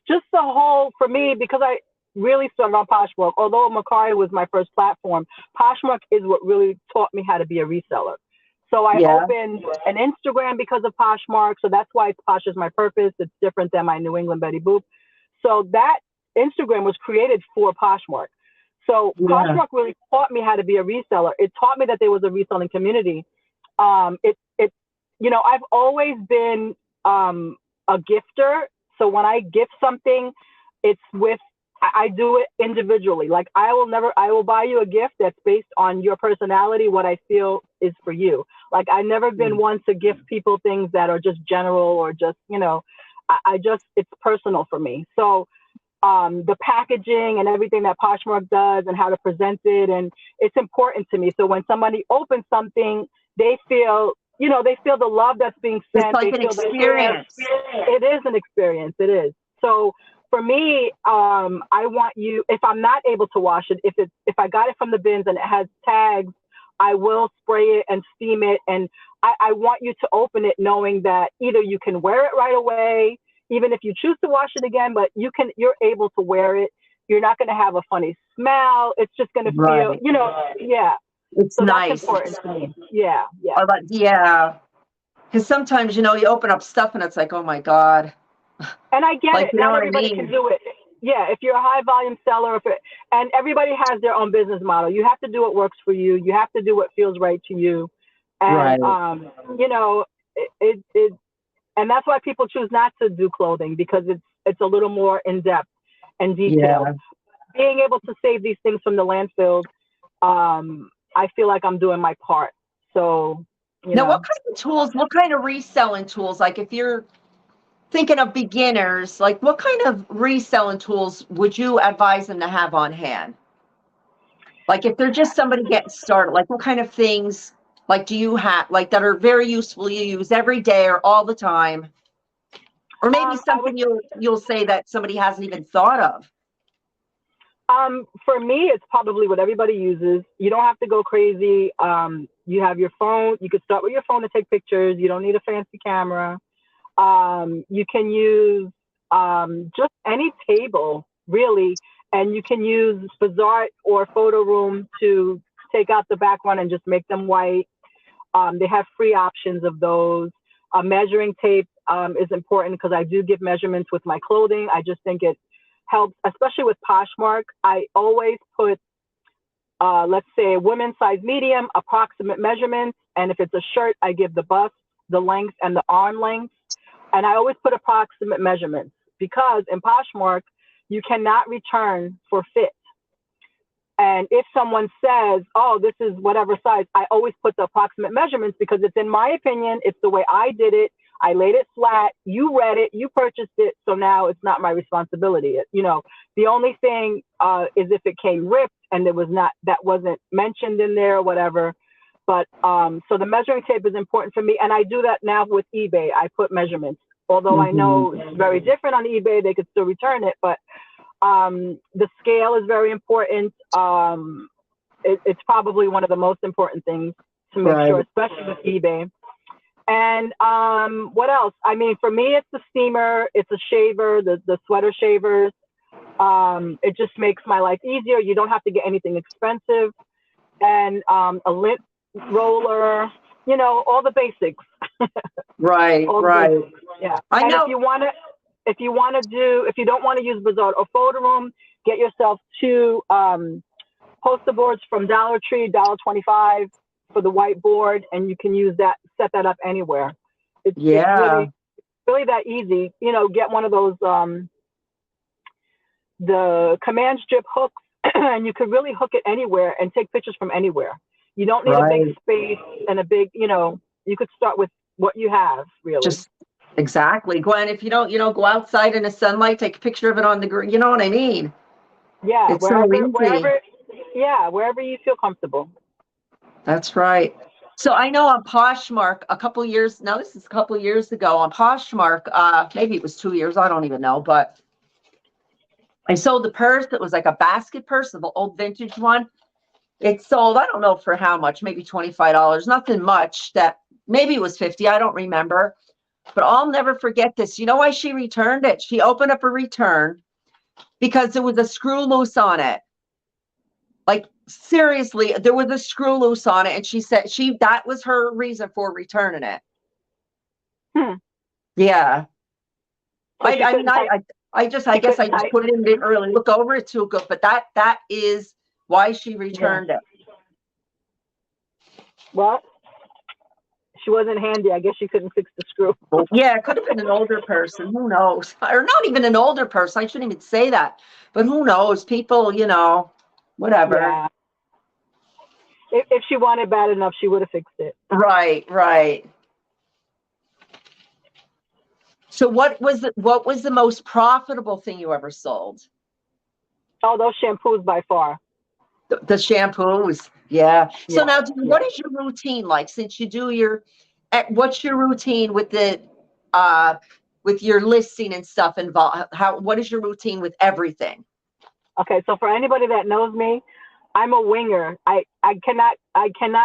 just the whole for me because I really started on Poshmark. Although Macari was my first platform, Poshmark is what really taught me how to be a reseller. So I yeah, opened an Instagram because of Poshmark. So that's why Posh is my purpose. It's different than my New England Betty Boop. So that Instagram was created for Poshmark. So yeah, Poshmark really taught me how to be a reseller. It taught me that there was a reselling community. I've always been a gifter. So when I gift something, I do it individually. Like I will buy you a gift that's based on your personality, what I feel is for you. Like I've never been one to gift people things that are just general or just, it's personal for me. So the packaging and everything that Poshmark does and how to present it, and it's important to me. So when somebody opens something, they feel the love that's being it's sent. like They an feel the care. experience. It is an experience. It is. So for me, I want you. If I'm not able to wash it, if I got it from the bins and it has tags, I will spray it and steam it. And I want you to open it knowing that either you can wear it right away, even if you choose to wash it again, but you're able to wear it. You're not going to have a funny smell. It's just going to feel, Right. yeah. It's So that's nice. important to me. Yeah, yeah. Yeah. Because sometimes, you open up stuff and it's like, oh my God. And I get Like, it. you know Not what I everybody can mean? do it. Yeah, if you're a high volume seller, and everybody has their own business model. You have to do what works for you. You have to do what feels right to you. And Right. it and that's why people choose not to do clothing because it's a little more in depth and detailed. Yeah. Being able to save these things from the landfill, I feel like I'm doing my part. So, Now, what kind of reselling tools, like if you're thinking of beginners, like what kind of reselling tools would you advise them to have on hand? Like if they're just somebody getting started, like what kind of things like do you have like that are very useful you use every day or all the time? Or maybe I would something you'll say that somebody hasn't even thought of. For me, it's probably what everybody uses. You don't have to go crazy. You have your phone. You could start with your phone to take pictures. You don't need a fancy camera. You can use just any table, really, and you can use Bazaar or Photo Room to take out the background and just make them white. They have free options of those. Measuring tape is important because I do give measurements with my clothing. I just think it helps, especially with Poshmark. I always put, let's say, women's size medium, approximate measurements. And if it's a shirt, I give the bust, the length, and the arm length. And I always put approximate measurements because in Poshmark, you cannot return for fit. And if someone says, oh, this is whatever size, I always put the approximate measurements because it's in my opinion, it's the way I did it. I laid it flat, you read it, you purchased it, so now it's not my responsibility. You know, the only thing is if it came ripped and that wasn't mentioned in there or whatever. But so the measuring tape is important for me. And I do that now with eBay. I put measurements. Although I know it's very different on eBay, they could still return it. But the scale is very important. It's probably one of the most important things to make sure, especially with eBay. And what else? I mean, for me, it's the steamer, it's a shaver, the sweater shavers. It just makes my life easier. You don't have to get anything expensive. And a lint roller, you know, all the basics. Right. Basics. Yeah. I know. If you don't want to use Bazaar or Photo Room, get yourself 2 poster boards from Dollar Tree, $1.25 for the whiteboard, and you can use that, set that up anywhere. It's really that easy. You know, get one of those the command strip hooks, and you can really hook it anywhere and take pictures from anywhere. You don't need a big space and a big, you know, you could start with what you have, really. Exactly, Gwen. If you don't, go outside in the sunlight, take a picture of it on the green. You know what I mean? Yeah, it's wherever you feel comfortable. That's right. So I know on Poshmark this is a couple years ago on Poshmark, maybe it was 2 years, I don't even know, but I sold a purse that was like a basket purse, the old vintage one. It sold, I don't know for how much, maybe $25, nothing much. That maybe it was 50, I don't remember. But I'll never forget this. You know why she returned it? She opened up a return because there was a screw loose on it. Like, seriously, there was a screw loose on it. And she said that was her reason for returning it. Yeah. So I guess I just put it in there early. Look over it too good. But that is why she returned it. Well, she wasn't handy. I guess she couldn't fix the screw. Yeah, it could have been an older person. Who knows? Or not even an older person. I shouldn't even say that. But who knows? People, whatever. Yeah. If she wanted bad enough, she would have fixed it. Right. So what was the most profitable thing you ever sold? Oh, those shampoos by far. The shampoos. Yeah. So now, what is your routine like? Since you do what's your routine with with your listing and stuff involved? What is your routine with everything? Okay, so for anybody that knows me, I'm a winger. I cannot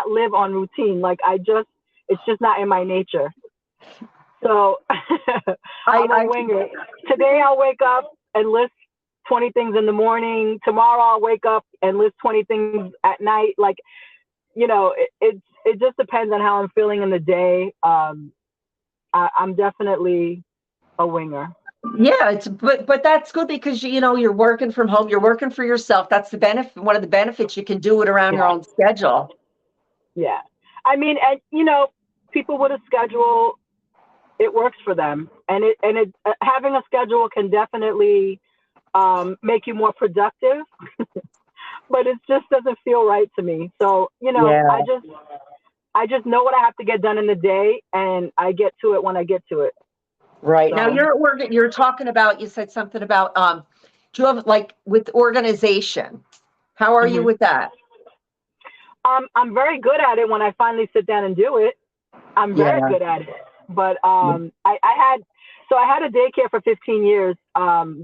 live on routine. Like it's just not in my nature. So I'm a winger. Today I'll wake up and list 20 things in the morning. Tomorrow I'll wake up and list 20 things at night. Like, it just depends on how I'm feeling in the day. I'm definitely a winger. Yeah, but that's good because you're working from home, you're working for yourself. That's the benefit. One of the benefits, you can do it around your own schedule. Yeah, I mean, and people with a schedule, it works for them, and having a schedule can definitely make you more productive, but it just doesn't feel right to me. So I just know what I have to get done in the day, and I get to it when I get to it. Right. So, now you're talking about, you said something about, do you have with organization, how are you with that? I'm very good at it when I finally sit down and do it. I'm very good at it. But I had a daycare for 15 years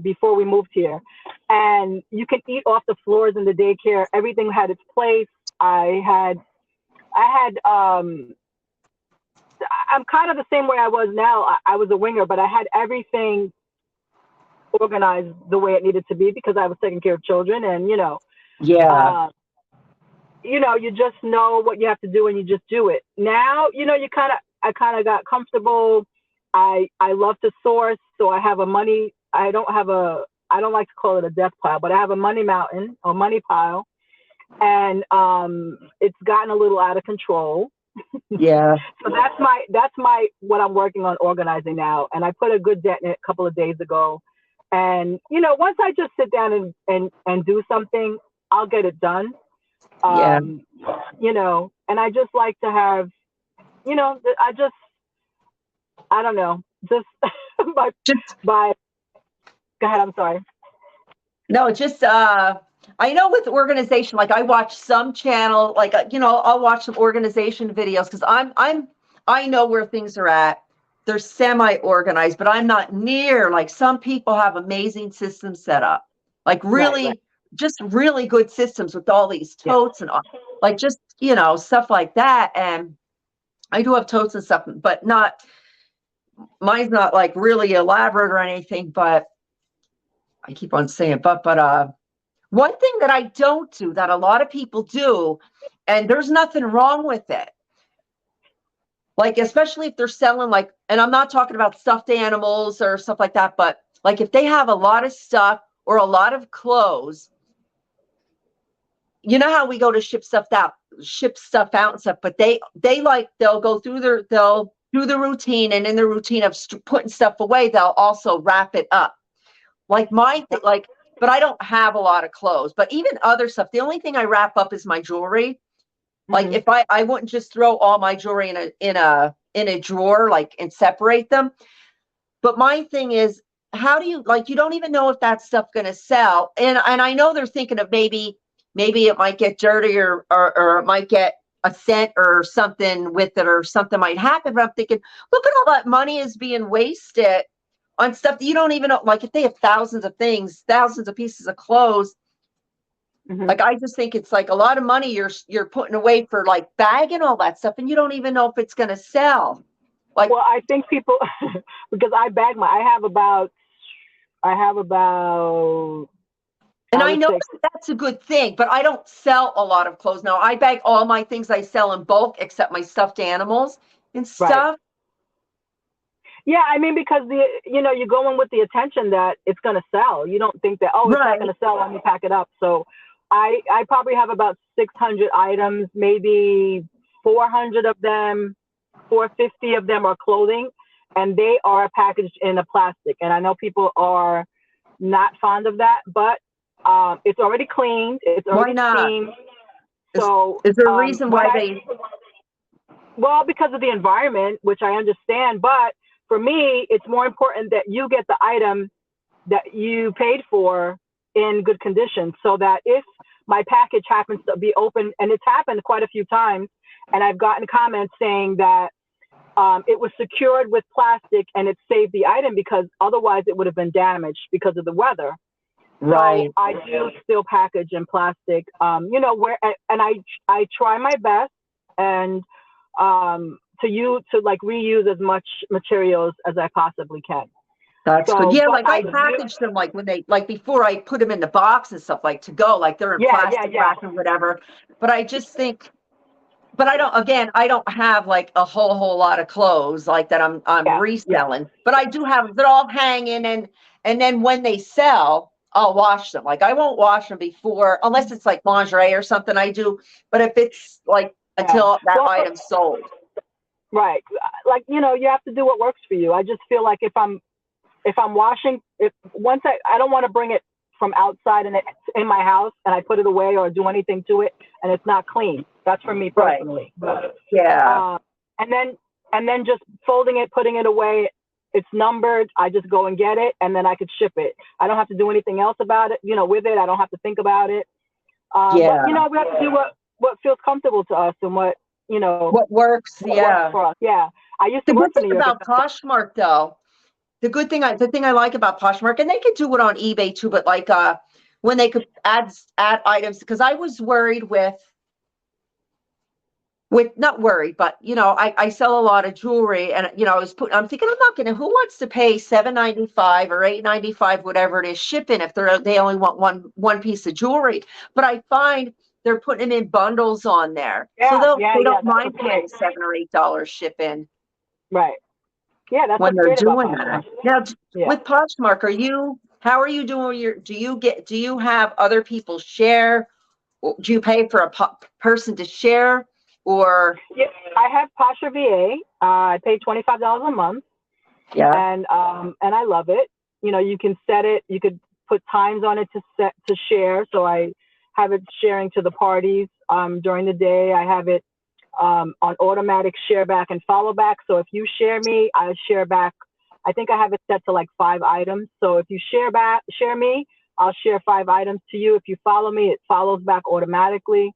before we moved here, and you can eat off the floors in the daycare. Everything had its place. I'm kind of the same way I was now. I was a winger, but I had everything organized the way it needed to be because I was taking care of children, and you just know what you have to do and you just do it. Now, I kind of got comfortable. I love to source, so I have I don't like to call it a death pile, but I have a money mountain or money pile, and it's gotten a little out of control. Yeah. So that's my what I'm working on organizing now. And I put a good dent in it a couple of days ago. And once I just sit down and do something, I'll get it done. Yeah. And I just like to have, I don't know, just by go ahead, I'm sorry. No, just I know with organization, like I watch some channel, like I'll watch some organization videos because I know where things are at. They're semi-organized, but I'm not near, like some people have amazing systems set up, like really Right. just really good systems with all these totes and all, like just stuff like that. And I do have totes and stuff, but mine's not like really elaborate or anything, but I keep on saying but one thing that I don't do that a lot of people do, and there's nothing wrong with it, like especially if they're selling, like, and I'm not talking about stuffed animals or stuff like that, but like if they have a lot of stuff or a lot of clothes, you know how we go to ship stuff out and stuff, but they'll go through they'll do the routine, and in the routine of putting stuff away, they'll also wrap it up. Like but I don't have a lot of clothes, but even other stuff, the only thing I wrap up is my jewelry. Like if I wouldn't just throw all my jewelry in a drawer, like, and separate them. But my thing is, how do you, like, you don't even know if that stuff going to sell. And I know they're thinking of maybe it might get dirty or it might get a scent or something with it, or something might happen. But I'm thinking, look at all that money is being wasted on stuff that you don't even know. Like if they have thousands of things, thousands of pieces of clothes, like I just think it's like a lot of money you're putting away for like bagging all that stuff, and you don't even know if it's going to sell. Like, well, I think people because I bag I have about and I know that's a good thing, but I don't sell a lot of clothes now. I bag all my things I sell in bulk, except my stuffed animals and stuff. Right. Yeah, I mean, because you go in with the attention that it's going to sell. You don't think that, it's not going to sell, let me pack it up. So I probably have about 600 items, maybe 400 of them, 450 of them are clothing, and they are packaged in a plastic. And I know people are not fond of that, but it's already cleaned. It's already steamed. So is there a reason why well, because of the environment, which I understand, but for me, it's more important that you get the item that you paid for in good condition, so that if my package happens to be open, and it's happened quite a few times, and I've gotten comments saying that it was secured with plastic and it saved the item because otherwise it would have been damaged because of the weather. Right. So I do still package in plastic, and I try my best and to like reuse as much materials as I possibly can. That's good. Yeah, like I package them like when they, like before I put them in the box and stuff, like to go, like they're in plastic wrap and whatever. But I just think, but I don't have like a whole lot of clothes like that I'm reselling. Yeah. But I do have, they're all hanging, and then when they sell, I'll wash them. Like I won't wash them before, unless it's like lingerie or something I do. But if it's like until that item's sold. Right. Like, you have to do what works for you. I just feel like if I'm washing, I don't want to bring it from outside and it's in my house and I put it away or do anything to it and it's not clean. That's for me personally. Right. Yeah. And then just folding it, putting it away, it's numbered. I just go and get it and then I could ship it. I don't have to do anything else about it, with it. I don't have to think about it. But, we have to do what feels comfortable to us and what works. What works for us. Yeah. I used to work in New York. About Poshmark though, the thing I like about Poshmark, and they could do it on eBay too, but like when they could add items, because I was worried with not worried, but I sell a lot of jewelry, and I'm thinking I'm not gonna, who wants to pay $7.95 or $8.95, whatever it is, shipping if they only want one piece of jewelry. But I find they're putting them in bundles on there. Yeah, So yeah, they yeah. don't That's mind what's paying great. $7 or $8 shipping Right. Yeah, that's when what's they're great about doing Poshmark. that. Now, Yeah. with Poshmark, how are you doing do you have other people share? Do you pay for a person to share, or? Yeah, I have Pasha VA. I pay $25 a month, Yeah. and I love it. You know, you can set it. You could put times on it to share. So I have it sharing to the parties during the day. I have it on automatic share back and follow back. So if you share me, I share back. I think I have it set to like 5 items. So if you share me, I'll share 5 items to you. If you follow me, it follows back automatically.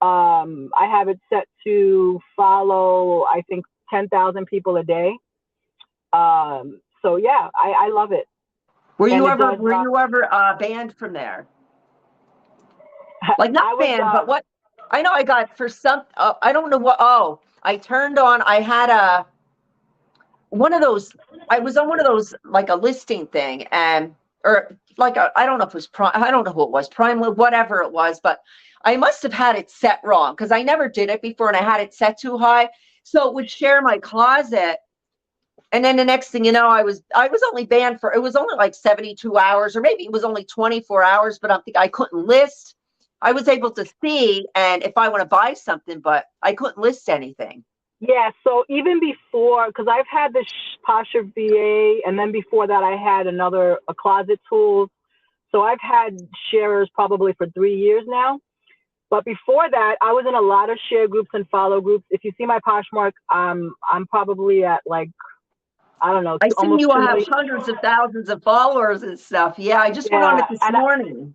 I have it set to follow, I think, 10,000 people a day. So yeah, I love it. Were And you it does, you ever banned from there? Like I not was, banned, but what? I know I got for some. I don't know what. Oh, I turned on. I had one of those. I was on one of those like a listing thing, and or like I don't know if it was Prime. I don't know who it was, Prime, whatever it was, but I must have had it set wrong because I never did it before, and I had it set too high, so it would share my closet. And then the next thing you know, I was only banned for, it was only like 72 hours, or maybe it was only 24 hours, but I couldn't list. I was able to see, and if I want to buy something, but I couldn't list anything. yeah. So even before, because I've had the Pasha VA, and then before that, I had a Closet Tools. So I've had sharers probably for 3 years now. But before that, I was in a lot of share groups and follow groups. If you see my Poshmark, I'm probably at like, I don't know, I see almost you 2 have million. hundreds of thousands of followers and stuff. Yeah, I just went on Yeah, it this and morning.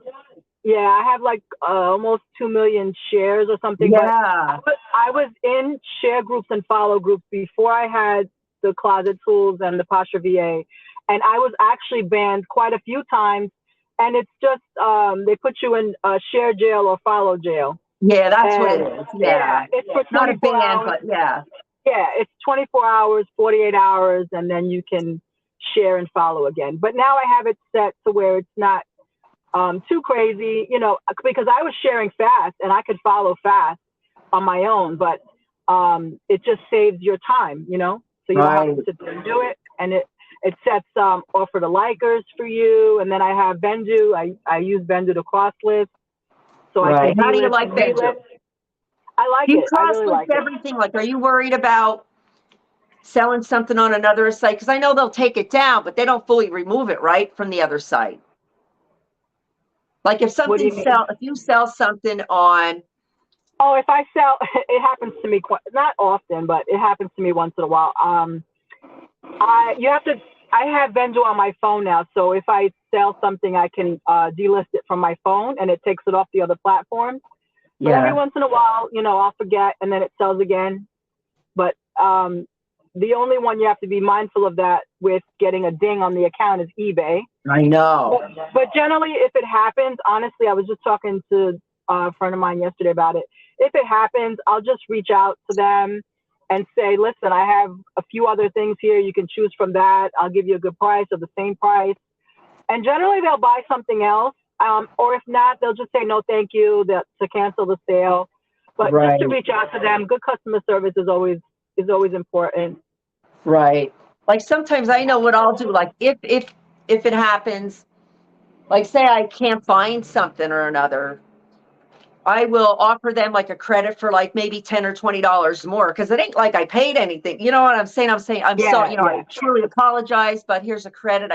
I have like almost 2 million shares or something. But Yeah. I was in share groups and follow groups before I had the Closet Tools and the Pasha VA, and I was actually banned quite a few times. And it's just they put you in share jail or follow jail. Yeah, that's what it And is. Yeah. it's for Not a 24 ban, hours. but yeah. Yeah, it's 24 hours, 48 hours, and then you can share and follow again. But now I have it set to where it's not too crazy, you know, because I was sharing fast and I could follow fast on my own, but it just saves your time, you know, so you don't have to sit there and do it. And it sets offer the likers for you. And then I have Vendu. I use Vendu to cross list. So I can How do you delist like and that? relist. I like Do you it. I cross really list like it. everything? Like, are you worried about selling something on another site? Because I know they'll take it down, but they don't fully remove it, right, from the other site. Like if What do you mean? if you sell something on. Oh, if I sell, it happens to me not often, but it happens to me once in a while. I have Vendor on my phone now, so if I sell something, I can delist it from my phone, and it takes it off the other platforms. But every once in a while, you know, I'll forget, and then it sells again. But the only one you have to be mindful of that with getting a ding on the account is eBay. I know. But generally, if it happens, honestly, I was just talking to a friend of mine yesterday about it. If it happens, I'll just reach out to them and say, listen, I have a few other things here. You can choose from that. I'll give you a good price or the same price. And generally, they'll buy something else. Or if not, they'll just say, no, thank you, to cancel the sale. But just to reach out to them, good customer service is always important. Right. Like sometimes I know what I'll do. Like if it happens, like say I can't find something or another, I will offer them like a credit for like maybe $10 or $20 more, because it ain't like I paid anything. You know what I'm saying? I'm saying I'm sorry, I truly apologize, but here's a credit.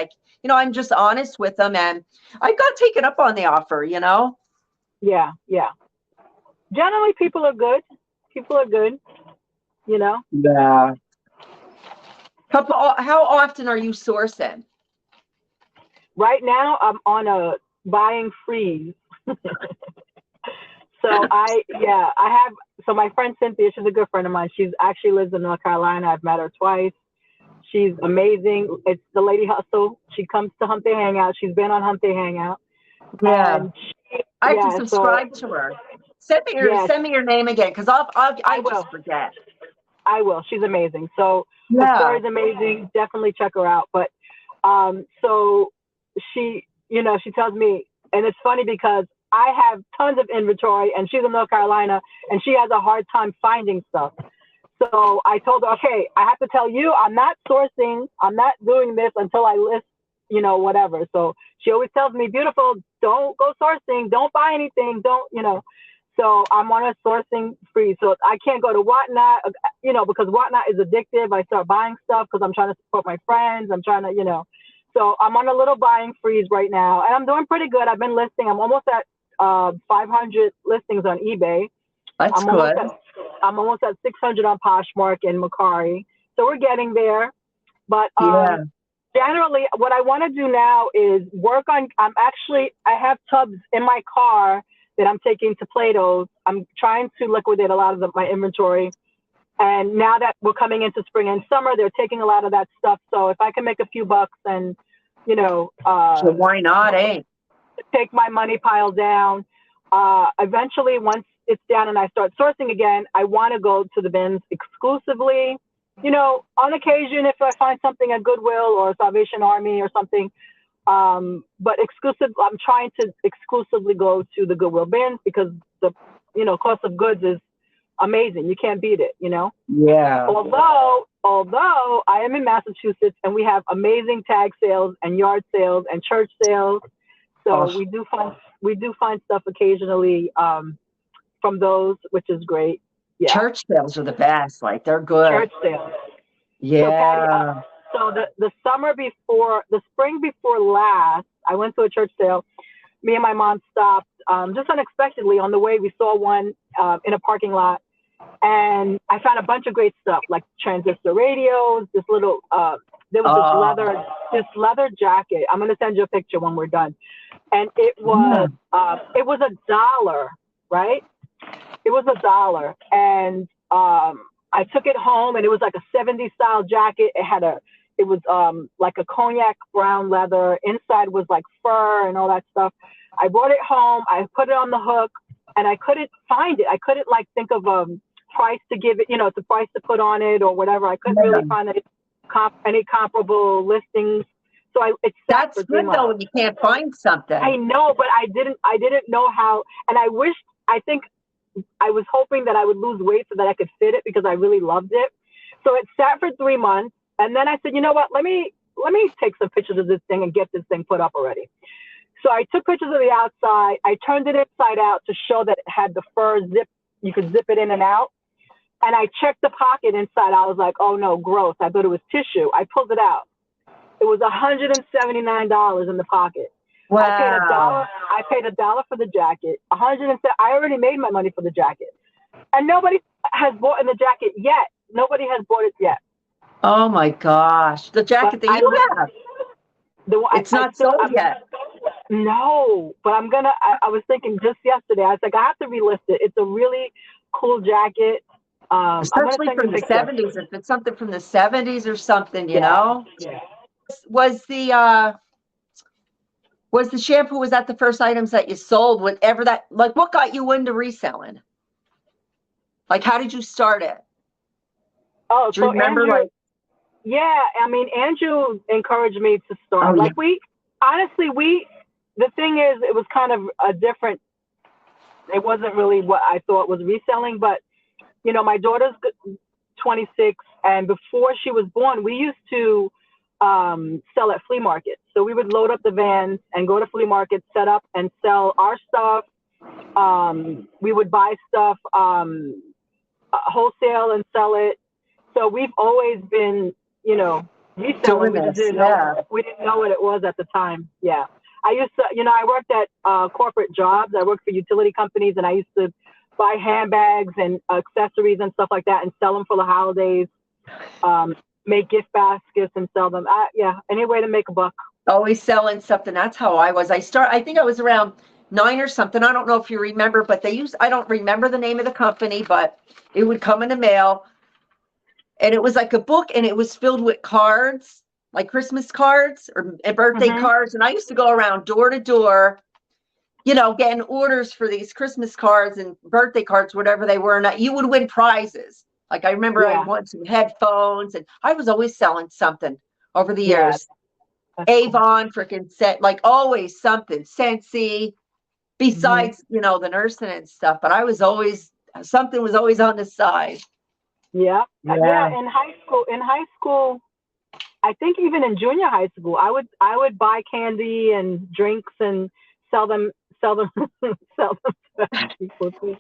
I'm just honest with them, and I got taken up on the offer, Yeah. Generally, people are good. Yeah. How often are you sourcing? Right now, I'm on a buying freeze. So my friend Cynthia, she's a good friend of mine. She's actually lives in North Carolina. I've met her twice. She's amazing. It's the Lady Hustle. She comes to Hump Day Hangout. She's been on Hump Day Hangout. Yeah. And I have to subscribe to her. Send me your name again, because I just forget. I will. She's amazing. So her story's amazing. Definitely check her out. But so she tells me, and it's funny because I have tons of inventory, and she's in North Carolina, and she has a hard time finding stuff. So I told her, okay, I have to tell you, I'm not sourcing, I'm not doing this until I list, whatever. So she always tells me, beautiful, don't go sourcing, don't buy anything, don't. So I'm on a sourcing freeze. So I can't go to Whatnot, because Whatnot is addictive. I start buying stuff because I'm trying to support my friends. I'm trying to, So I'm on a little buying freeze right now, and I'm doing pretty good. I've been listing. I'm almost at 500 listings on eBay. That's good. I'm almost at 600 on Poshmark and Mercari. So we're getting there. But generally, what I want to do now is work on, I have tubs in my car that I'm taking to Plato's. I'm trying to liquidate a lot of my inventory. And now that we're coming into spring and summer, they're taking a lot of that stuff. So if I can make a few bucks and, so why not, eh? Take my money pile down. Eventually, once it's down and I start sourcing again, I want to go to the bins exclusively. On occasion, if I find something at Goodwill or Salvation Army or something, but I'm trying to exclusively go to the Goodwill bins because the, cost of goods is amazing. You can't beat it, Yeah. Although I am in Massachusetts and we have amazing tag sales and yard sales and church sales. So we do find stuff occasionally from those, which is great. Yeah. Church sales are the best. Like, they're good. Church sales. Yeah. So the spring before last, I went to a church sale. Me and my mom stopped just unexpectedly on the way. We saw one in a parking lot, and I found a bunch of great stuff like transistor radios. This little there was this leather jacket. I'm gonna send you a picture when we're done. And it was $1, right? It was $1, and I took it home, and it was like a 70s style jacket. It was like a cognac brown leather. Inside was like fur and all that stuff. I brought it home. I put it on the hook, and I couldn't find it. I couldn't think of a price to give it, the price to put on it or whatever. I couldn't really find any comparable listings. So that's good though when you can't find something. I know, but I didn't know how, and I was hoping that I would lose weight so that I could fit it because I really loved it. So it sat for 3 months, and then I said, you know what? Let me take some pictures of this thing and get this thing put up already. So I took pictures of the outside. I turned it inside out to show that it had the fur zip. You could zip it in and out. And I checked the pocket inside. I was like, oh no, gross. I thought it was tissue. I pulled it out. It was $179 in the pocket. Wow. I paid $1 for the jacket. I already made my money for the jacket, and nobody has bought in the jacket yet. Nobody has bought it yet. Oh my gosh, the jacket that you have. It's not sold yet. No, but I'm gonna. I was thinking just yesterday. I was like, I have to relist it. It's a really cool jacket. Especially from the 70s. If it's something from the 70s or something, you know. Yeah. Was the shampoo, was that the first items that you sold? Whatever that, like, what got you into reselling? Like, how did you start it? Oh, do you remember? Andrew, Andrew encouraged me to start. The thing is, it was kind of it wasn't really what I thought was reselling, but my daughter's 26, and before she was born, we used to sell at flea markets. So we would load up the vans and go to flea markets, set up and sell our stuff. We would buy stuff wholesale and sell it. So we've always been, reselling. We didn't know what it was at the time. Yeah. I used to, I worked at corporate jobs. I worked for utility companies, and I used to buy handbags and accessories and stuff like that and sell them for the holidays. Make gift baskets and sell them. Any way to make a buck. Always selling something. That's how I was. I think I was around 9 or something. I don't know if you remember, but I don't remember the name of the company, but it would come in the mail, and it was like a book, and it was filled with cards, like Christmas cards or birthday cards. And I used to go around door to door, getting orders for these Christmas cards and birthday cards, whatever they were. And you would win prizes. Like, I remember I won some headphones, and I was always selling something over the years. Avon, freaking set, like always something. Scentsy. besides, the nursing and stuff, but something was always on the side. Yeah. Yeah. In high school, I think even in junior high school, I would buy candy and drinks and sell them, sell them to people too.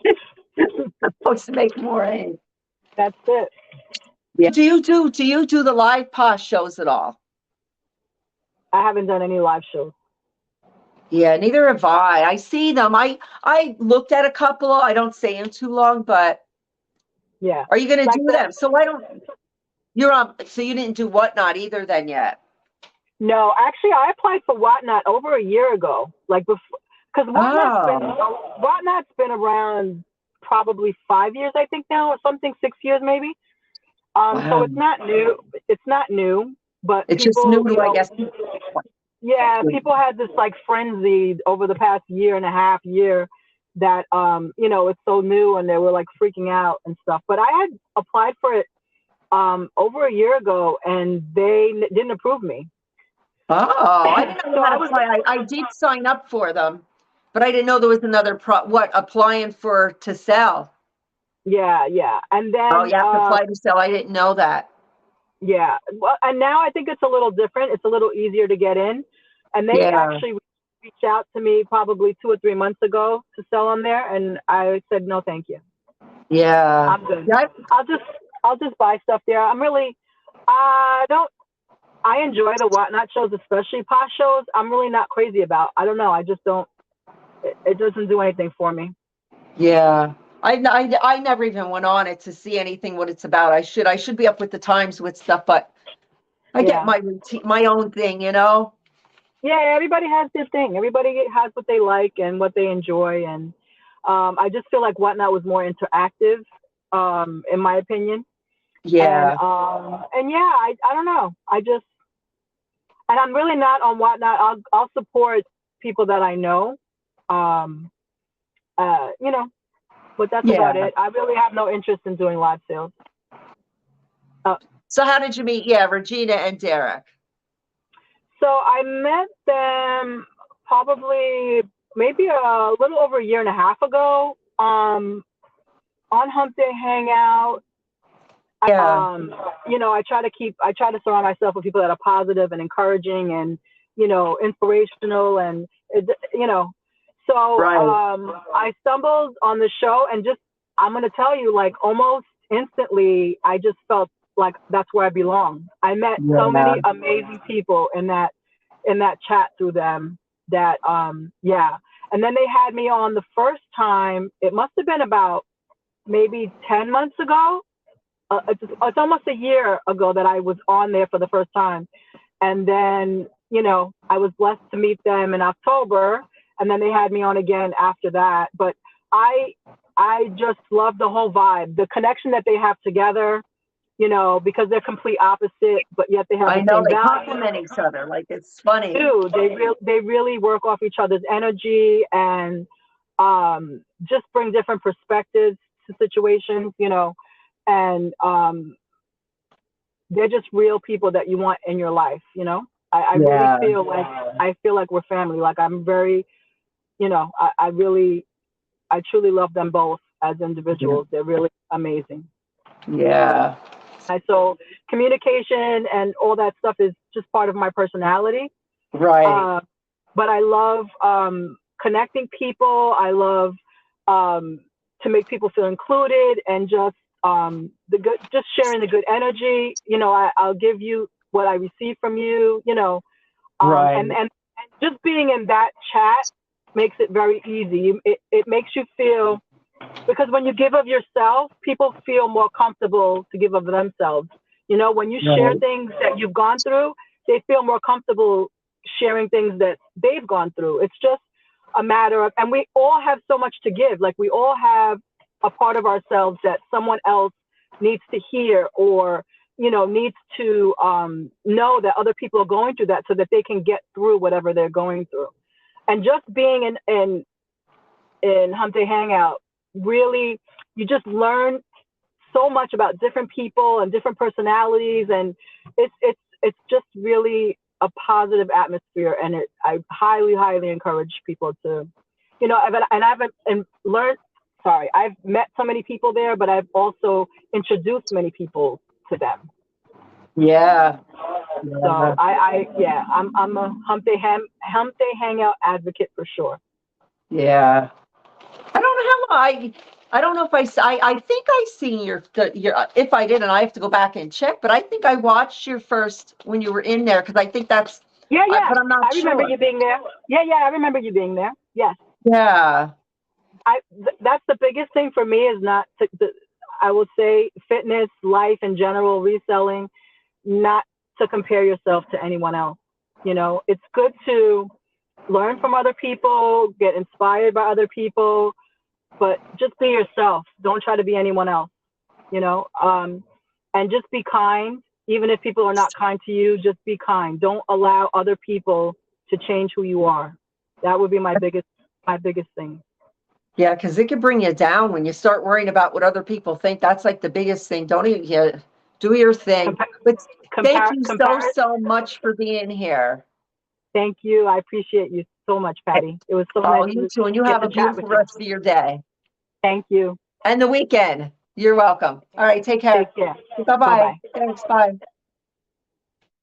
Supposed to make more aid. That's it. Yeah. Do you do the live past shows at all? I haven't done any live shows. Yeah, neither have I. I see them. I looked at a couple. I don't stay in too long, but Yeah. are you going to do that. them? So why don't you're on? So you didn't do Whatnot either then yet? No, actually, I applied for Whatnot over a year ago, like before, because Whatnot's been around probably 5 years, I think now, or something, 6 years maybe. Wow. So it's not new. It's not new, but It's people, just new to, I guess. Yeah, people had this like frenzy over the past year and a half that it's so new and they were like freaking out and stuff. But I had applied for it over a year ago and they didn't approve me. Oh, I didn't know how to apply. I did sign up for them, but I didn't know there was another applying to sell. Yeah. And then you have to apply to sell. I didn't know that. Yeah. Well, and now I think it's a little different. It's a little easier to get in. And they actually reached out to me probably 2 or 3 months ago to sell on there, and I said no, thank you. Yeah. I'm good. Yeah. I'll just buy stuff there. I'm really I enjoy the Whatnot shows, especially past shows. I'm really not crazy about. I don't know. I just don't. It doesn't do anything for me. Yeah. I never even went on it to see anything what it's about. I should be up with the times with stuff, but I get my routine, my own thing, Yeah, everybody has their thing. Everybody has what they like and what they enjoy, and I just feel like Whatnot was more interactive, in my opinion. Yeah. And yeah, I don't know. And I'm really not on Whatnot. I'll support people that I know, but that's about it. I really have no interest in doing live sales. So how did you meet? Yeah, Regina and Derek. So I met them probably maybe a little over a year and a half ago, on Hump Day Hangout. Yeah. I try to surround myself with people that are positive and encouraging and, inspirational and, so, right. I stumbled on the show and I'm going to tell you, like almost instantly, I just felt like that's where I belong. I met so many amazing people in that chat through them that, And then they had me on the first time. It must have been about maybe 10 months ago. It's almost a year ago that I was on there for the first time. And then, I was blessed to meet them in October, and then they had me on again after that. But I just love the whole vibe, the connection that they have together, because they're complete opposite, but yet they have the same they value. complement each other. Like, it's funny. Dude, they really work off each other's energy and just bring different perspectives to situations, and they're just real people that you want in your life, I really feel like we're family. Like I'm very, I truly love them both as individuals. They're really amazing. Yeah. So communication and all that stuff is just part of my personality. Right. But I love connecting people. I love to make people feel included and just just sharing the good energy. I'll give you what I receive from you. Right. And just being in that chat makes it very easy. It makes you feel, because when you give of yourself, people feel more comfortable to give of themselves. When you share things that you've gone through, they feel more comfortable sharing things that they've gone through. It's just a matter of, and we all have so much to give. Like we all have a part of ourselves that someone else needs to hear or, needs to know that other people are going through that so that they can get through whatever they're going through. And just being in Hump Day Hangout, really, you just learn so much about different people and different personalities, and it's just really a positive atmosphere. And I highly encourage people to you know, and I've learned, sorry, I've met so many people there, but I've also introduced many people to them. Yeah. So yeah, I'm a hump day hangout advocate for sure. Yeah. I don't know how I don't know if I think I seen your, if I didn't, I have to go back and check, but I think I watched your first when you were in there, because I think that's, Yeah, but I'm not I remember sure. you being there. Yeah, I remember you being there. Yes. Yeah. That's the biggest thing for me is not I will say fitness, life in general, reselling, not to compare yourself to anyone else. You know, it's good to learn from other people, get inspired by other people, but just be yourself. Don't try to be anyone else, you know, and just be kind. Even if people are not kind to you, just be kind. Don't allow other people to change who you are. That would be my biggest thing. Yeah, because it can bring you down when you start worrying about what other people think. That's like the biggest thing. Don't even, yeah, do your thing. But thank you so much for being here. Thank you. I appreciate you so much, Patty. It was so nice You too, and you have a beautiful rest of your day. Thank you. And the weekend. You're welcome. All right, take care. Take care. Bye-bye. Bye-bye. Thanks, bye.